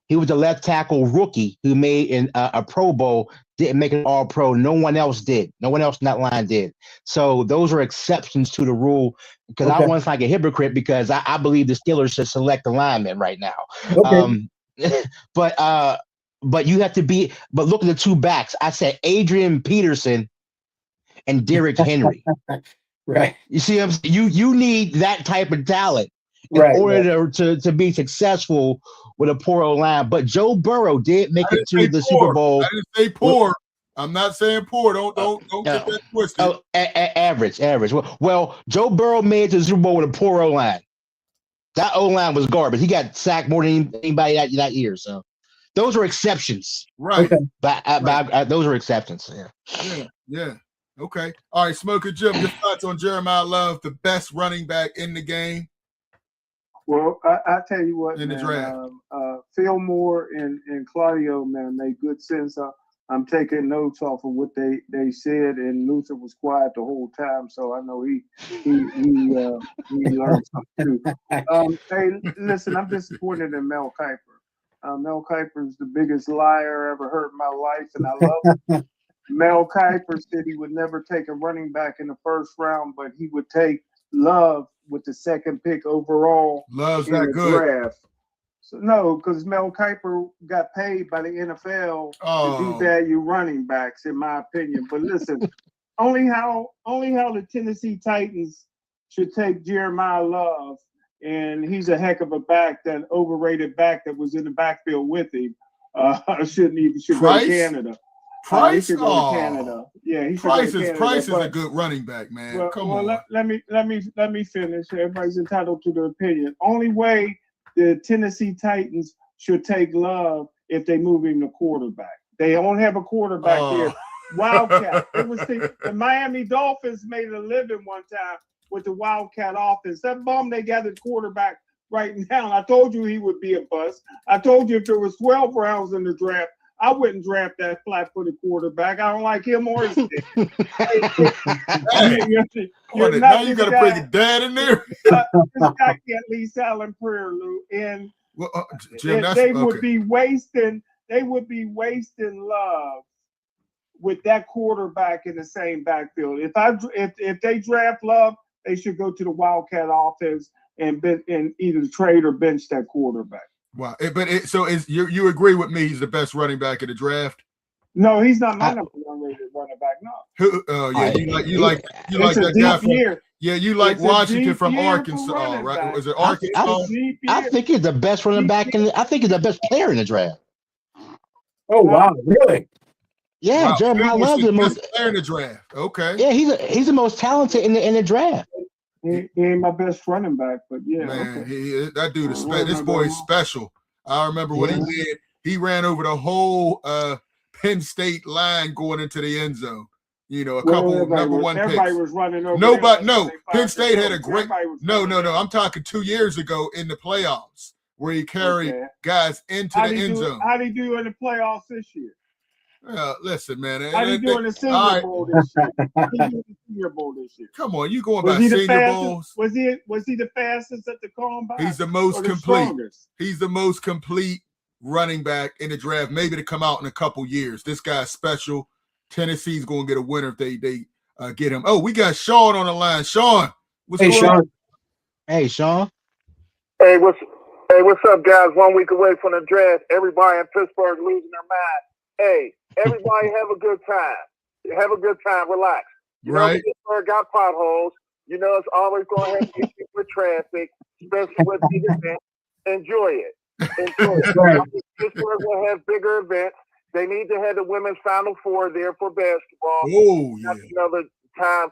He was a left tackle rookie who made a Pro Bowl, didn't make an All Pro. No one else did. No one else in that line did. So those are exceptions to the rule because I want to sound like a hypocrite because I believe the Steelers should select the lineman right now. Okay. But you have to be. But look at the two backs. I said Adrian Peterson and Derrick Henry. Right. You see, you need that type of talent in Right, order to be successful with a poor line. But Joe Burrow did make it to the Super Bowl. I didn't say poor. I'm not saying poor. Don't get that twisted. Oh, average. Well, Joe Burrow made it to the Super Bowl with a poor O-line. That O-line was garbage. He got sacked more than anybody that year. So those are exceptions. Right. Okay. But those are exceptions. Yeah. Okay. All right, Smoker Jim, your thoughts on Jeremiah Love, the best running back in the game? Well, I tell you what, in the draft. Phil Moore and Claudio, man, made good sense. I'm taking notes off of what they said, and Luther was quiet the whole time, so I know he learned something too. Hey, listen, I'm disappointed in Mel Kiper. Mel Kiper is the biggest liar I ever heard in my life, and I love him. Mel Kiper said he would never take a running back in the first round, but he would take Love with the second pick overall. Love's in that the good. draft. So no, because Mel Kiper got paid by the NFL to devalue running backs, in my opinion. But listen, only how the Tennessee Titans should take Jeremiah Love, and he's a heck of a back, that overrated back that was in the backfield with him. Should go to Canada. Price? He should go to Canada. Yeah, he should Price go to Canada. Price is a good running back, man. Come on. Let me finish. Everybody's entitled to their opinion. Only way the Tennessee Titans should take Love if they move him to quarterback. They don't have a quarterback here. Wildcat. It was the Miami Dolphins made a living one time with the Wildcat offense. That bum they got at quarterback right now. I told you he would be a bust. I told you if there was 12 rounds in the draft, I wouldn't draft that flat-footed quarterback. I don't like him or his dick. Now you got to bring a dad in there. This guy can't lead Silent Prayer, Lou. And Jim, they would be wasting Love with that quarterback in the same backfield. If they draft Love, they should go to the Wildcat offense and either trade or bench that quarterback. Wow, you agree with me? He's the best running back in the draft. No, he's not my number one rated running back. No. You like that guy from you like it's Washington from Arkansas, right? Back. Was it Arkansas? I think he's the best running back I think he's the best player in the draft. Oh wow, really? Yeah, Jeremiah Love is the most player in the draft. Okay. Yeah, he's the most talented in the draft. He ain't my best running back, but yeah. Man, that dude is special. This boy is special. I remember when he did. He ran over the whole Penn State line going into the end zone. You know, a couple number one picks. Everybody was running over. No. Penn State had a great. No. I'm talking 2 years ago in the playoffs where he carried guys into the end zone. How did he do in the playoffs this year? Listen, man. How did he do in the Senior Bowl this year? How did he do in the Senior Bowl this year? Come on, you going by Senior Bowls? Was he the fastest at the combine? He's the most complete. He's the most complete running back in the draft, maybe to come out in a couple years. This guy's special. Tennessee's going to get a winner if they get him. Oh, we got Sean on the line. Sean, what's Hey, going Sean. on? Hey, Sean. Hey, what's up, guys? 1 week away from the draft. Everybody in Pittsburgh losing their mind. Hey, everybody have a good time. Have a good time. Relax. You know, Pittsburgh got potholes. You know, it's always going to have issues with traffic, especially with big events. Enjoy it. Right. Pittsburgh will have bigger events. They need to have the women's Final Four there for basketball. Oh, yeah. That's another time.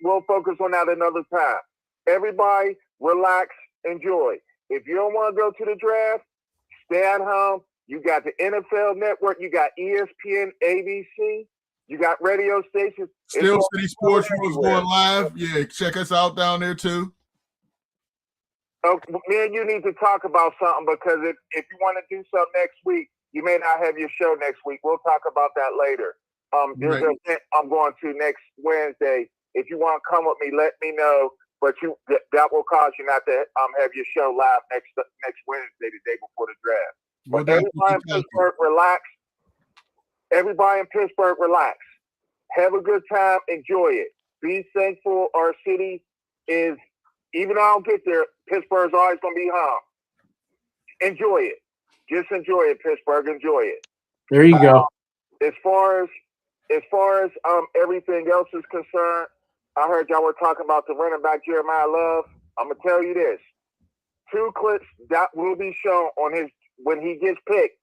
We'll focus on that another time. Everybody, relax, enjoy. If you don't want to go to the draft, stay at home. You got the NFL Network. You got ESPN, ABC. You got radio stations. Still City Sports was going live. Yeah, check us out down there too. Me and you need to talk about something because if you want to do something next week, you may not have your show next week. We'll talk about that later. There's an event I'm going to next Wednesday. If you want to come with me, let me know. But that will cause you not to have your show live next Wednesday, the day before the draft. But everybody in Pittsburgh, relax. Everybody in Pittsburgh, relax. Have a good time. Enjoy it. Be thankful. Our city is, even though I don't get there, Pittsburgh's always going to be home. Enjoy it. Just enjoy it, Pittsburgh. Enjoy it. There you go. As far as everything else is concerned, I heard y'all were talking about the running back Jeremiah Love. I'm gonna tell you this: 2 clips that will be shown on when he gets picked.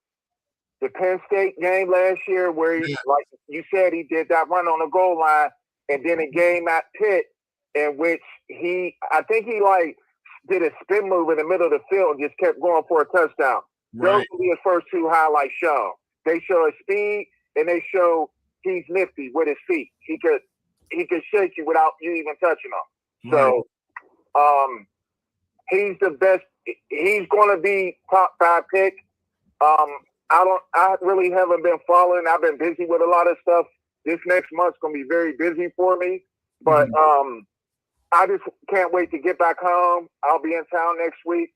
The Penn State game last year, where he, like you said, he did that run on the goal line, and then a game at Pitt, in which I think he did a spin move in the middle of the field and just kept going for a touchdown. Right. Those will be his first 2 highlights shown. They show his speed and they show he's nifty with his feet. He could shake you without you even touching him. Right. So he's the best. He's going to be top 5 pick. I really haven't been following. I've been busy with a lot of stuff. This next month's going to be very busy for me. But I just can't wait to get back home. I'll be in town next week.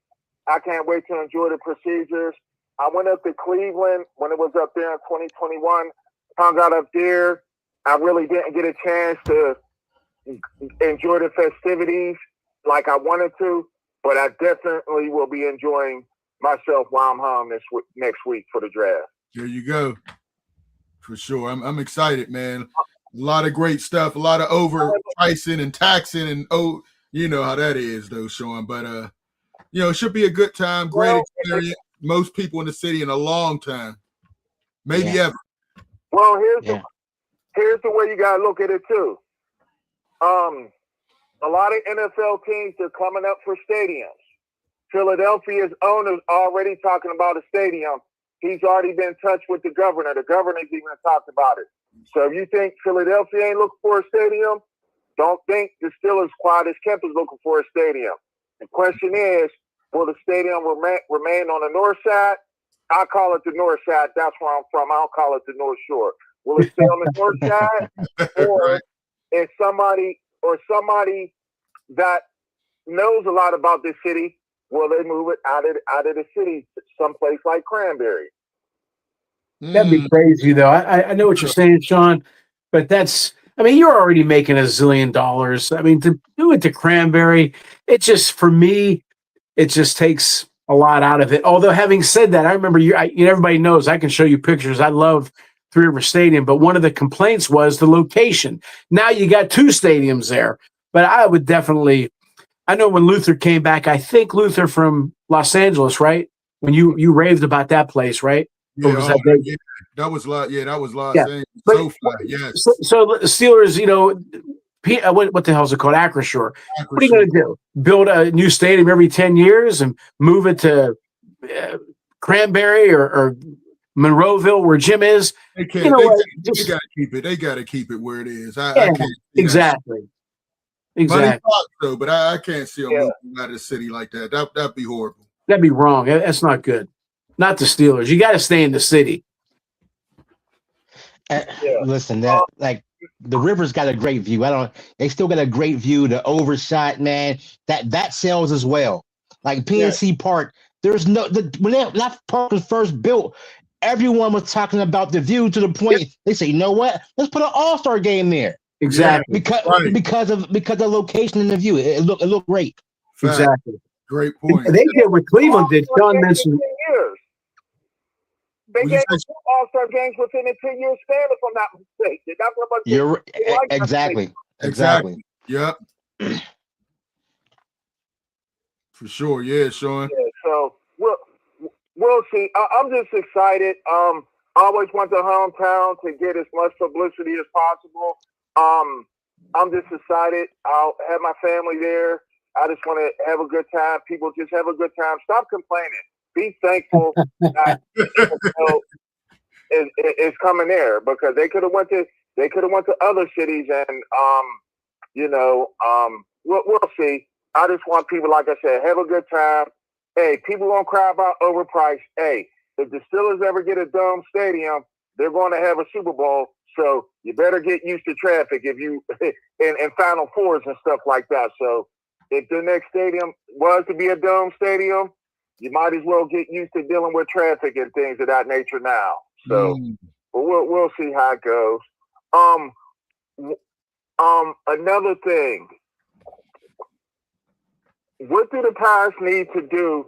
I can't wait to enjoy the procedures. I went up to Cleveland when it was up there in 2021. Hung out up there. I really didn't get a chance to enjoy the festivities like I wanted to, but I definitely will be enjoying myself while I'm home next week for the draft. There you go. For sure. I'm excited, man. A lot of great stuff, a lot of overpricing and taxing and you know how that is though, Sean. But it should be a good time, great experience. Most people in the city in a long time. Maybe ever. Well, here's the way you gotta look at it too. A lot of NFL teams are coming up for stadiums. Philadelphia's owner's already talking about a stadium. He's already been in touch with the governor. The governor's even talked about it. So if you think Philadelphia ain't looking for a stadium, don't think the Steelers' Quad is kept is looking for a stadium. The question is, will the stadium remain on the north side? I call it the north side. That's where I'm from. I don't call it the North Shore. Will it stay on the north side? Or is somebody that knows a lot about this city, will they move it out of the city someplace like Cranberry? That'd be crazy, though. I know what you're saying, Sean, but you're already making $1 zillion. To do it to Cranberry, for me, it just takes a lot out of it. Although, having said that, I remember everybody knows I can show you pictures. I love Three River Stadium, but one of the complaints was the location. Now you got 2 stadiums there, but I would definitely. I know when Luther came back, I think Luther from Los Angeles, right? When you raved about that place, right? Yeah, that was Los Angeles. So fly, yes. So the Steelers, what the hell is it called? Acrisure. What are you going to do? Build a new stadium every 10 years and move it to Cranberry or Monroeville, where Jim is? They can't. They got to keep it. They got to keep it where it is. I can't. Exactly. Money talks, though, but I can't see them moving out of the city like that. That'd be horrible. That'd be wrong. That's not good. Not the Steelers. You got to stay in the city. Listen, the river's got a great view. They still got a great view. The oversight, man, that sells as well. Like PNC Park, there's when that park was first built, everyone was talking about the view to the point they say, you know what? Let's put an all-star game there. Exactly. Because of the location and the view. It looked great. Fact. Exactly. Great point. They did what Cleveland did. Sean mentioned. They gave us 2 All-Star games within a 10-year span, if I'm not mistaken. That's what You're exactly. Yep. For sure. Yeah, Sean. Yeah, so we'll see. I'm just excited. I always want the hometown to get as much publicity as possible. I'm just excited. I'll have my family there. I just want to have a good time. People just have a good time. Stop complaining. Be thankful that it's coming there, because they could have went to other cities, and we'll see. I just want people, like I said, have a good time. Hey, people gonna cry about overpriced. Hey, if the Steelers ever get a dome stadium, they're going to have a Super Bowl. So you better get used to traffic if you and Final Fours and stuff like that. So if the next stadium was to be a dome stadium, you might as well get used to dealing with traffic and things of that nature now. So but we'll see how it goes. Another thing. What do the Pirates need to do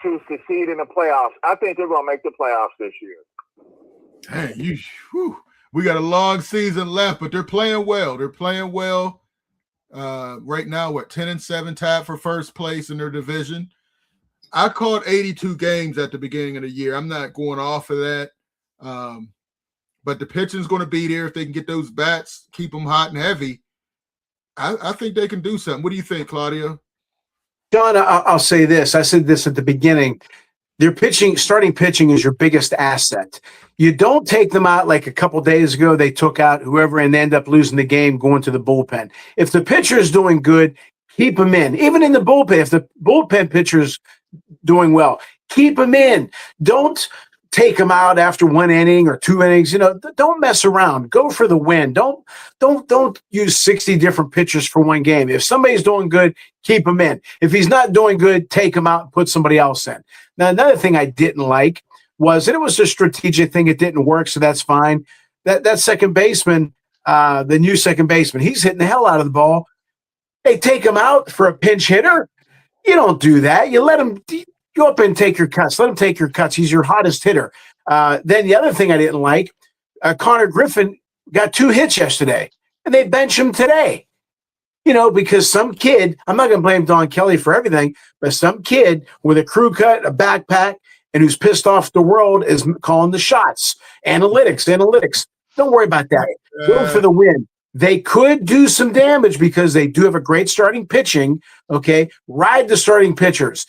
to succeed in the playoffs? I think they're going to make the playoffs this year. Hey, we got a long season left, but they're playing well. They're playing well. Right now, 10-7, tied for first place in their division. I called 82 games at the beginning of the year. I'm not going off of that. But the pitching's going to be there if they can get those bats, keep them hot and heavy. I think they can do something. What do you think, Claudio? John, I'll say this. I said this at the beginning. Their starting pitching is your biggest asset. You don't take them out like a couple days ago. They took out whoever and end up losing the game going to the bullpen. If the pitcher is doing good, keep them in. Even in the bullpen, if the bullpen pitcher's doing well, keep them in. Don't take them out after 1 inning or 2 innings. Don't mess around. Go for the win. Don't use 60 different pitchers for one game. If somebody's doing good, keep him in. If he's not doing good, take him out and put somebody else in. Now, another thing I didn't like was, and it was a strategic thing, it didn't work, so that's fine. That second baseman, the new second baseman, he's hitting the hell out of the ball. They take him out for a pinch hitter. You don't do that. You let him go up and take your cuts. Let him take your cuts. He's your hottest hitter. Then the other thing I didn't like, Connor Griffin got 2 hits yesterday, and they bench him today. Because some kid, I'm not going to blame Don Kelly for everything, but some kid with a crew cut, a backpack, and who's pissed off the world is calling the shots. Analytics. Don't worry about that. Go for the win. They could do some damage because they do have a great starting pitching. Okay, ride the starting pitchers.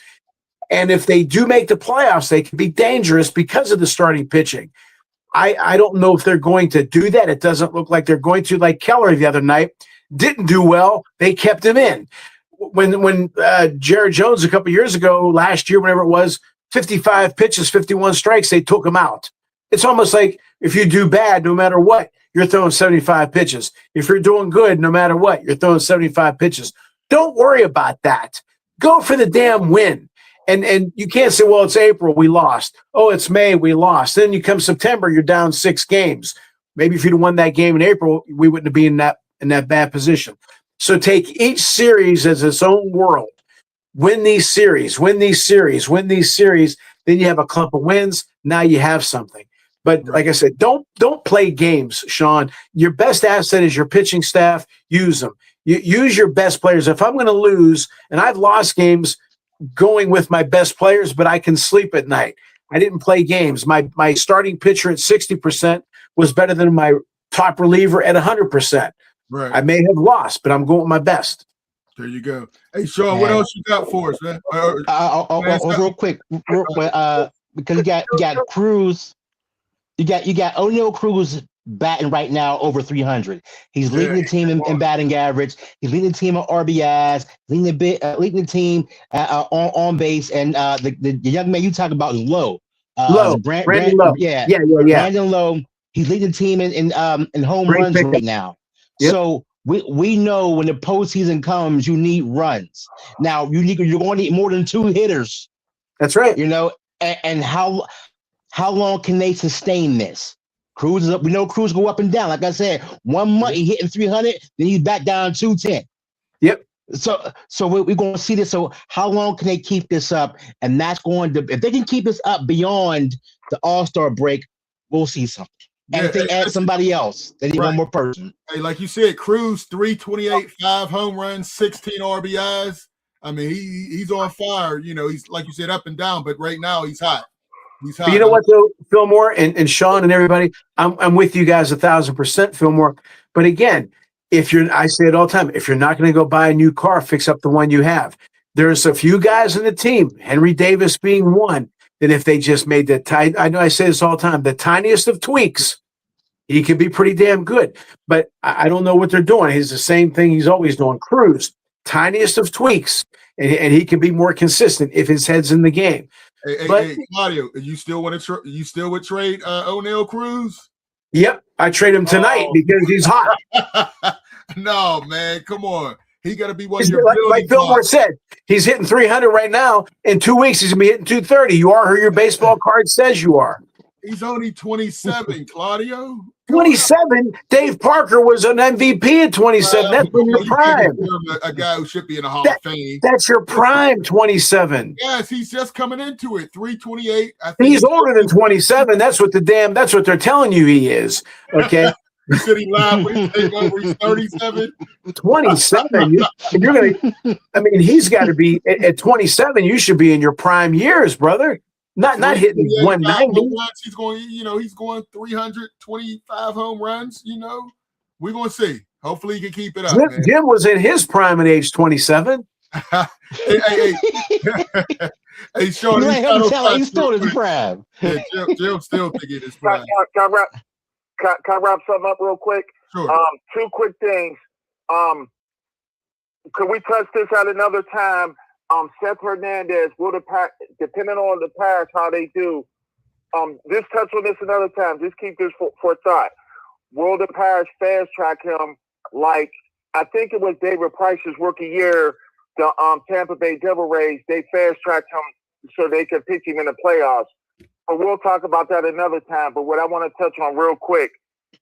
And if they do make the playoffs, they can be dangerous because of the starting pitching. I don't know if they're going to do that. It doesn't look like they're going to. Like Keller the other night didn't do well. They kept him in. When Jared Jones a couple years ago, last year, whenever it was, 55 pitches, 51 strikes, they took him out. It's almost like if you do bad, no matter what, you're throwing 75 pitches. If you're doing good, no matter what, you're throwing 75 pitches. Don't worry about that. Go for the damn win. And you can't say, well, it's April, we lost. Oh, it's May, we lost. Then you come September, you're down 6 games. Maybe if you'd have won that game in April, we wouldn't have been in that bad position. So take each series as its own world. Win these series. Then you have a clump of wins. Now you have something. But like I said, don't play games, Sean. Your best asset is your pitching staff. Use them. Use your best players. If I'm going to lose, and I've lost games going with my best players, but I can sleep at night. I didn't play games. My starting pitcher at 60% was better than my top reliever at 100%. Right. I may have lost, but I'm going with my best. There you go. Hey, Sean, what else you got for us, man? Real quick, because you got Cruz, you got O'Neal Cruz batting right now over 300. He's leading the team in batting average. He's leading the team in RBIs. Leading the team on base. And the young man you talk about is Lowe. Brandon Lowe. Yeah. Brandon Lowe. He's leading the team in home runs right now. Yep. So we know when the postseason comes, you need runs. Now you're going to need more than 2 hitters. That's right. And how how long can they sustain this? Cruz is up. We know Cruz go up and down. Like I said, 1 month he hitting 300, then he's back down 210. Yep. So we're going to see this. So how long can they keep this up? And that's going to, if they can keep this up beyond the All-Star break, we'll see something. And if they add somebody else, they need one more person. Hey, like you said, Cruz 328, 5 home runs, 16 RBIs. I mean, he's on fire. You know, he's like you said, up and down, but right now he's hot. He's hot. But you know what, though, Fillmore and Sean and everybody, I'm with you guys 1,000%, Fillmore. But again, I say it all the time, if you're not going to go buy a new car, fix up the one you have. There's a few guys in the team, Henry Davis being one, that if they just made the I know I say this all the time, the tiniest of tweaks, he could be pretty damn good. But I don't know what they're doing. He's the same thing he's always doing. Cruz, tiniest of tweaks, and he can be more consistent if his head's in the game. Hey, Claudio, you still want to? You still would trade O'Neal Cruz? Yep, I trade him tonight because he's hot. No, man, come on. He got to be one He's of your like Fillmore said, he's hitting 300 right now. In 2 weeks, he's gonna be hitting 230. You are who your baseball card says you are. He's only 27, Claudio. 27. Dave Parker was an MVP at 27. That's when your prime. A guy who should be in the Hall of Fame. That's your prime, 27. Yes, he's just coming into it. 328. I think he's older than 27. That's what they're telling you he is. Okay. You said he lied when he take over. He's 37. 27. You're gonna. I mean, he's got to be at 27. You should be in your prime years, brother. Not hitting 190. He's going. He's going 325 home runs. We're gonna see. Hopefully, he can keep it up. Jim was in his prime at age 27. hey, Sean, he's still in his prime. Yeah, Jim still thinking his prime. Can I wrap something up real quick? Sure. 2 quick things. Could we touch this at another time? Seth Hernandez, depending on the Pirates, how they do. Just touch on this another time. Just keep this for thought. Will the Pirates fast track him like I think it was David Price's rookie year? The Tampa Bay Devil Rays, they fast tracked him so they could pitch him in the playoffs. But we'll talk about that another time. But what I want to touch on real quick,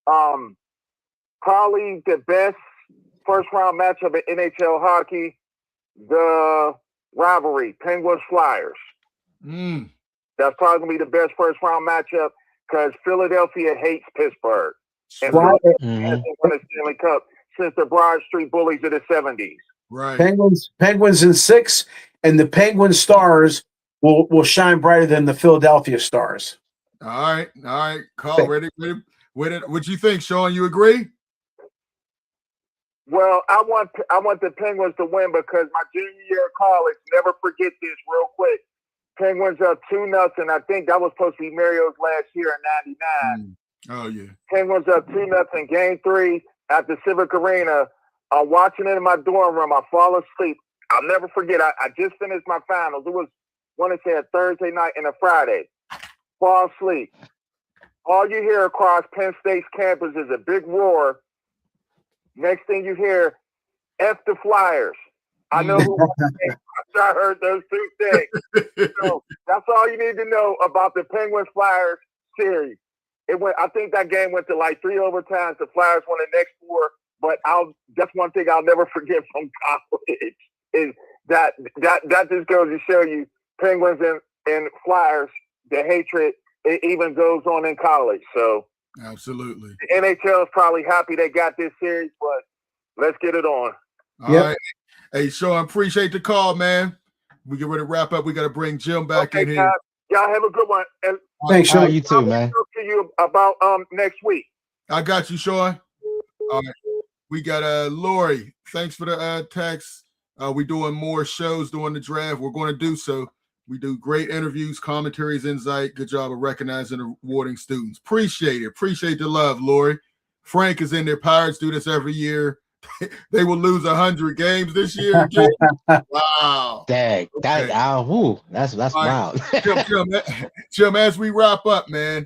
probably the best first round matchup in NHL hockey, the rivalry, Penguins Flyers. That's probably going to be the best first round matchup because Philadelphia hates Pittsburgh. And hasn't won a Stanley Cup since the Broad Street Bullies of the 70s. Right. Penguins in 6, and the Penguin Stars will shine brighter than the Philadelphia Stars. All right. Call ready. What you think, Sean? You agree? Well, I want the Penguins to win because my junior year of college, never forget this real quick. Penguins up 2-0. I think that was supposed to be Mario's last year in '99. Oh, yeah. Penguins up 2-0, game 3 at the Civic Arena. I'm watching it in my dorm room. I fall asleep. I'll never forget. I just finished my finals. It was, I want to say, a Thursday night and a Friday. Fall asleep. All you hear across Penn State's campus is a big roar. Next thing you hear, F the Flyers. I know who I heard those 2 things. So that's all you need to know about the Penguins Flyers series. I think that game went to like 3 overtimes. The Flyers won the next 4. But that's one thing I'll never forget from college is that just goes to show you Penguins and Flyers, the hatred, it even goes on in college. So absolutely, the NHL is probably happy they got this series, but let's get it on. All right. Hey, Sean, appreciate the call, man. We get ready to wrap up. We got to bring Jim back in here. Y'all have a good one. And thanks, Sean. You too, man. I'll talk to you about next week. I got you, Sean. All right. We got Lori. Thanks for the text. We're doing more shows during the draft. We're going to do so. We do great interviews, commentaries, insight. Good job of recognizing and rewarding students. Appreciate it. Appreciate the love, Lori. Frank is in there. Pirates do this every year. They will lose 100 games this year again. Wow. Dang. That's wild. Jim, as we wrap up, man,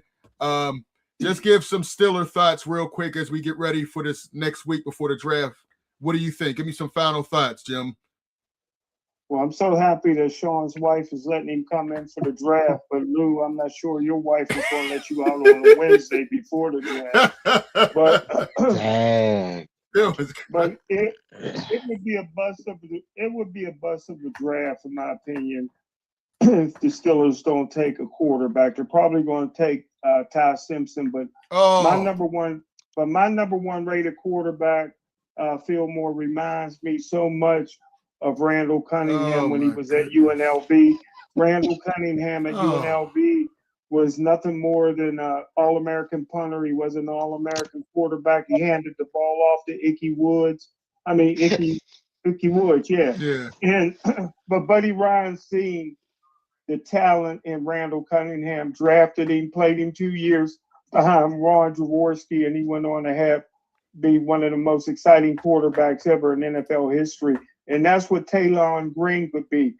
just give some Stiller thoughts real quick as we get ready for this next week before the draft. What do you think? Give me some final thoughts, Jim. Well, I'm so happy that Sean's wife is letting him come in for the draft. But Lou, I'm not sure your wife is going to let you out on a Wednesday before the draft. But Dang. but it would be a bust of the draft, in my opinion. If the Steelers don't take a quarterback, they're probably going to take Ty Simpson. But my number one rated quarterback, Fillmore, reminds me so much of Randall Cunningham when he was at UNLV. Randall Cunningham at UNLV was nothing more than an All-American punter. He was an All-American quarterback. He handed the ball off to Icky Woods, yeah. And but Buddy Ryan seen the talent in Randall Cunningham, drafted him, played him 2 years behind Ron Jaworski, and he went on to be one of the most exciting quarterbacks ever in NFL history. And that's what Taylon Green could be.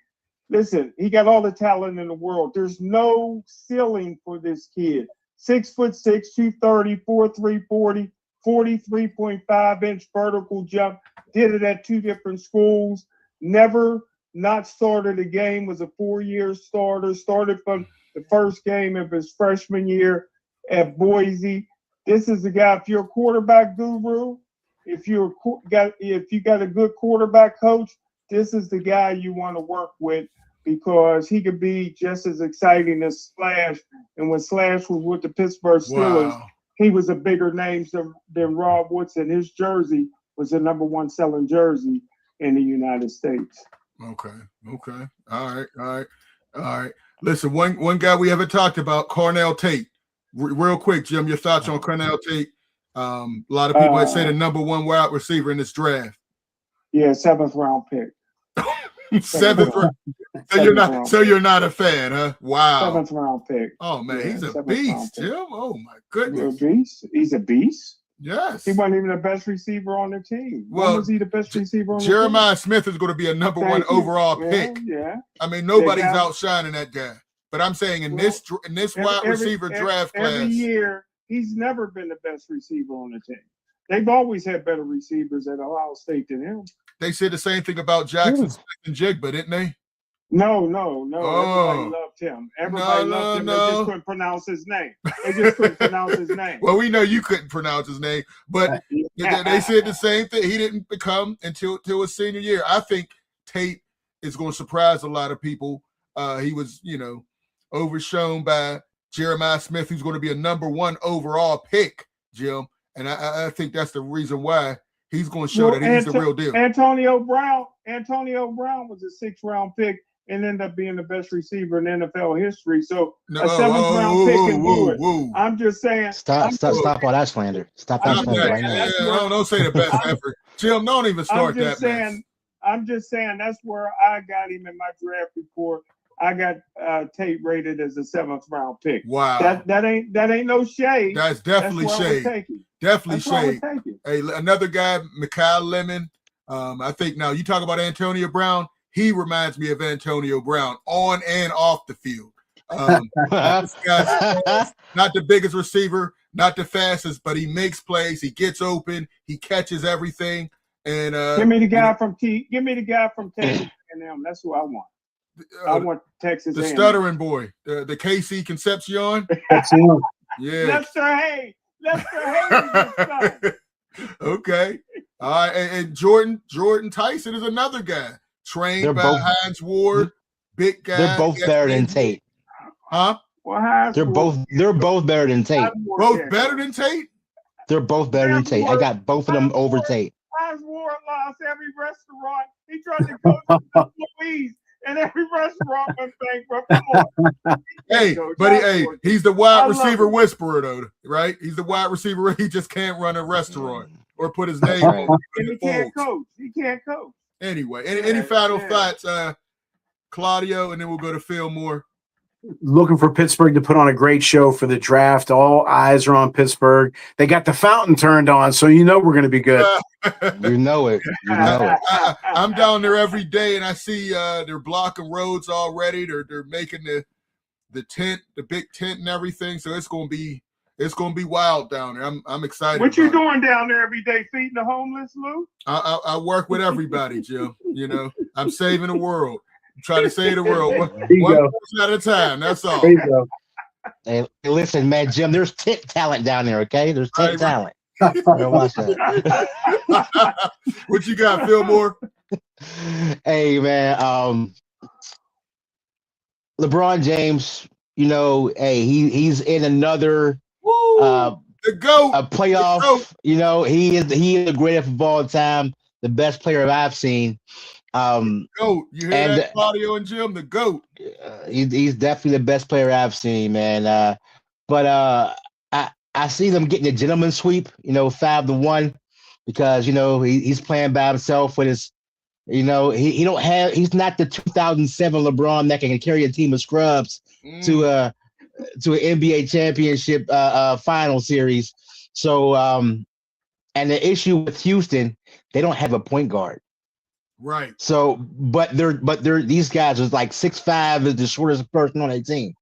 Listen, he got all the talent in the world. There's no ceiling for this kid. 6'6", 230, 4'3", 40, 43.5-inch vertical jump. Did it at 2 different schools. Never not started a game, was a 4-year starter. Started from the first game of his freshman year at Boise. This is the guy, if you're a quarterback guru, if you got a good quarterback coach, this is the guy you want to work with, because he could be just as exciting as Slash. And when Slash was with the Pittsburgh Steelers, he was a bigger name than Rob Woodson. His jersey was the number 1 selling jersey in the United States. Okay. All right. Listen, one guy we haven't talked about, Cornell Tate. Real quick, Jim, your thoughts on Cornell Tate? A lot of people say the number 1 wide receiver in this draft. Yeah, 7th round pick. 7th round. So you're not a fan, huh? Wow. 7th round pick. Oh man, he's a beast, Jim. Oh my goodness. He's a beast. Yes. He wasn't even the best receiver on the team. Well, when was he the best receiver on the team? Jeremiah Smith is going to be a number 1 overall pick. Yeah. I mean, nobody's outshining that guy. But I'm saying in this wide receiver draft class, every year he's never been the best receiver on the team. They've always had better receivers at Ohio State than him. They said the same thing about Jackson Smith and Jigba, didn't they? No. Everybody loved him. Everybody loved him. They just couldn't pronounce his name. Well, we know you couldn't pronounce his name, but they said the same thing. He didn't become until his senior year. I think Tate is going to surprise a lot of people. He was, overshown by Jeremiah Smith, who's going to be a number 1 overall pick, Jim. And I think that's the reason why he's going to show that he's the real deal. Antonio Brown was a 6th round pick and ended up being the best receiver in NFL history. So a 7th round pick can do it. I'm just saying. Stop all that slander. Stop that slander right now. Don't say the best effort. Jim, don't even start that. I'm just saying that's where I got him in my draft report. I got Tate rated as a 7th round pick. Wow. That ain't no shade. That's definitely shade. Definitely shade. Hey, another guy, Mekhi Lemon. I think now you talk about Antonio Brown. He reminds me of Antonio Brown on and off the field. This guy's not the biggest receiver, not the fastest, but he makes plays. He gets open. He catches everything. And give me the guy from Texas A&M. That's who I want. I want Texas A&M. The A&M. stuttering boy, the KC Concepcion. That's him. Yeah. Lester Hayes. Okay. All right. And Jordan Tyson is another guy trained by Hines Ward. Big guy. They're both better than Tate. Huh? Well, they're both better than Tate. Both better than Tate? They're both better than Tate. I got both of them over Tate. Hines Ward lost every restaurant. He tried to go to Louise. And every restaurant went bankrupt. He's the wide receiver whisperer, though, right? He's the wide receiver. He just can't run a restaurant or put his name on. He can't coach. Anyway, any final thoughts, Claudio, and then we'll go to Fillmore. Looking for Pittsburgh to put on a great show for the draft. All eyes are on Pittsburgh. They got the fountain turned on, so we're going to be good. You know it. I'm down there every day, and I see they're blocking roads already. They're making the tent, the big tent, and everything. So it's going to It's gonna be wild down there. I'm excited. What you doing down there every day, feeding the homeless, Lou? I work with everybody, Jim. You know, I'm saving the world. I'm trying to save the world one person at a time. That's all. There you go. Hey, listen, man, Jim, there's tent talent down there, okay? There's tent talent. Watch that. What you got, Fillmore? Hey, man, LeBron James, you know, hey, he's in another the GOAT. a playoff. GOAT. You know, he is the greatest of all time, the best player I've seen. GOAT. You hear that, Claudio and Jim? The GOAT. He's definitely the best player I've seen, man. But I see them getting a gentleman sweep, you know, 5-1, because you know he's playing by himself with his, you know, he's not the 2007 LeBron that can carry a team of scrubs to an NBA championship final series. So and the issue with Houston, they don't have a point guard. Right. So, but these guys are like 6'5" is the shortest person on their team.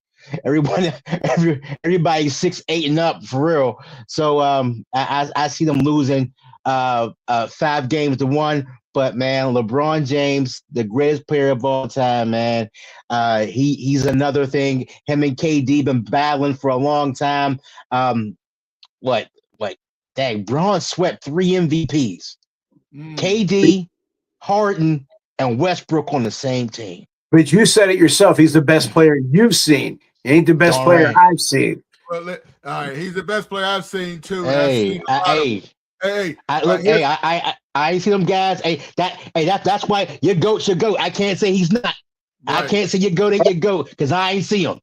Everybody's 6'8" and up for real. So I see them losing 5 games to 1. But man, LeBron James, the greatest player of all time, man. He's another thing. Him and KD been battling for a long time. Dang, Braun swept 3 MVPs. KD, Harden, and Westbrook on the same team. But you said it yourself. He's the best player you've seen. He ain't the best player I've seen. Well, all right, he's the best player I've seen too. I ain't see them guys. That's why your GOAT should go. I can't say he's not. Right. I can't say your GOAT ain't your GOAT because I ain't see him.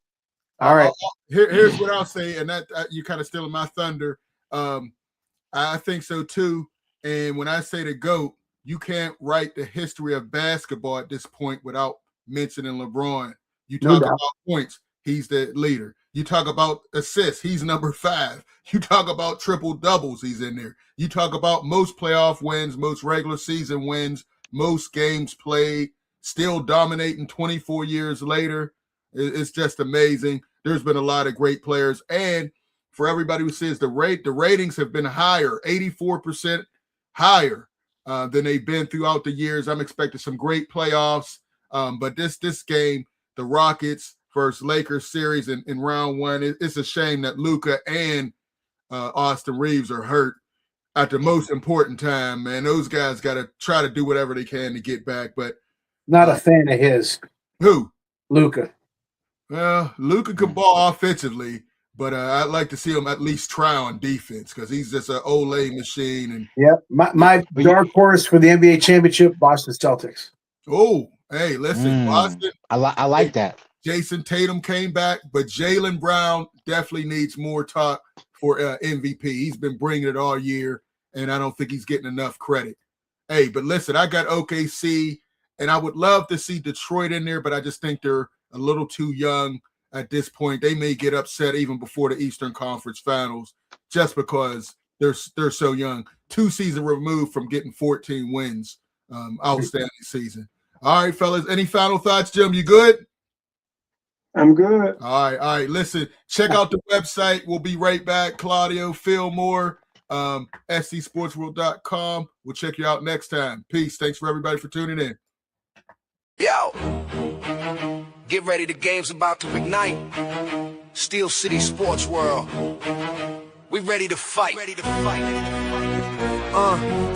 All right. Here's what I'll say, and that you kind of stealing my thunder. I think so too. And when I say the GOAT, you can't write the history of basketball at this point without mentioning LeBron. You talk about points, he's the leader. You talk about assists, he's number 5. You talk about triple doubles, he's in there. You talk about most playoff wins, most regular season wins, most games played, still dominating 24 years later. It's just amazing. There's been a lot of great players. And for everybody who says the ratings have been higher, 84% higher than they've been throughout the years. I'm expecting some great playoffs. But this game, the Rockets versus Lakers series in round 1, it's a shame that Luka and Austin Reeves are hurt at the most important time, man. Those guys got to try to do whatever they can to get back. But not a fan of his. Who? Luka. Well, Luka can ball offensively, but I'd like to see him at least try on defense because he's just an Olay machine. And yep, my dark horse for the NBA championship, Boston Celtics. Oh, hey, listen, Boston. I like that. Jason Tatum came back, but Jaylen Brown definitely needs more talk for MVP. He's been bringing it all year, and I don't think he's getting enough credit. Hey, but listen, I got OKC, and I would love to see Detroit in there, but I just think they're a little too young at this point. They may get upset even before the Eastern Conference Finals just because they're so young. 2 seasons removed from getting 14 wins. Outstanding season. All right, fellas. Any final thoughts, Jim? You good? I'm good. All right. Listen, check out the website. We'll be right back. Claudio, Fillmore, scsportsworld.com. We'll check you out next time. Peace. Thanks for everybody for tuning in. Yo, get ready. The game's about to ignite. Steel City Sports World. We ready to fight.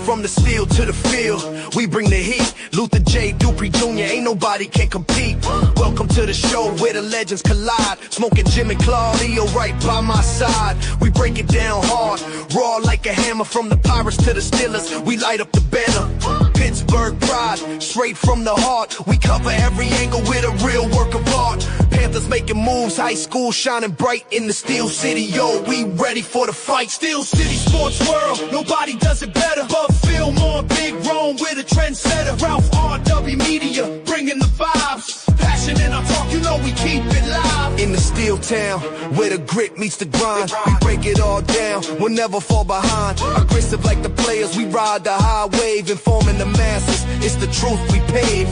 From the steel to the field, we bring the heat. Luther J. Dupree Jr., ain't nobody can compete. Welcome to the show where the legends collide. Smoking Jim and Claudio right by my side. We break it down hard, raw like a hammer. From the Pirates to the Steelers, we light up the banner. Pittsburgh pride, straight from the heart. We cover every angle with a real work of art. Panthers making moves, high school shining bright in the Steel City. Yo, we ready for the fight. Steel City Sports World, nobody does it better. But Fillmore, Big Rome, we're the trendsetter. Ralph R.W. Media, bringing the vibes. Passion in our talk, you know we keep it live. In in the steel town, where the grit meets the grind. We break it all down, we'll never fall behind. Aggressive like the players, we ride the high wave, informing the masses. It's the truth we pave.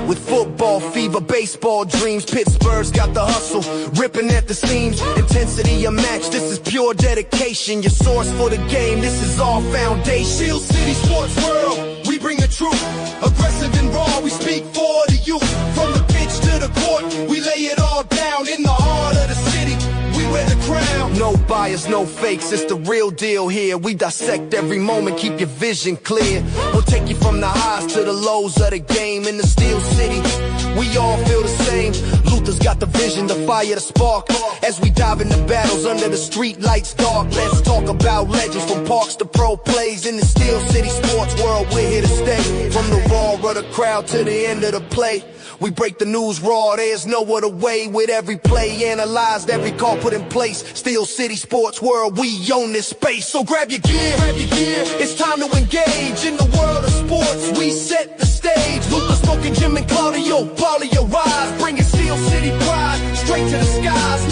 With football fever, baseball dreams, Pittsburgh's got the hustle, ripping at the seams. Intensity unmatched, this is pure dedication. Your source for the game, this is our foundation. Steel City Sports World, we bring the truth. Aggressive and raw, we speak for the youth. From the pitch to the court, we lay it all down. In the heart of the city, we wear the crown. No bias, no fakes, it's the real deal here. We dissect every moment, keep your vision clear. We'll take you from the highs to the lows of the game. In the Steel City, we all feel the same. Luther's got the vision, the fire, the spark. As we dive into battles under the street lights dark. Let's talk about legends, from parks to pro plays. In the Steel City Sports World, we're here to stay. From the raw of the crowd to the end of the play, we break the news raw, there's no other way. With every play analyzed, every call put in place. Steel City Sports World, we own this space. So grab your gear, it's time to engage. In the world of sports, we set the stage. Luther, Smoking Jim, and Claudio, ball of your rise. Bringing Steel City pride straight to the skies.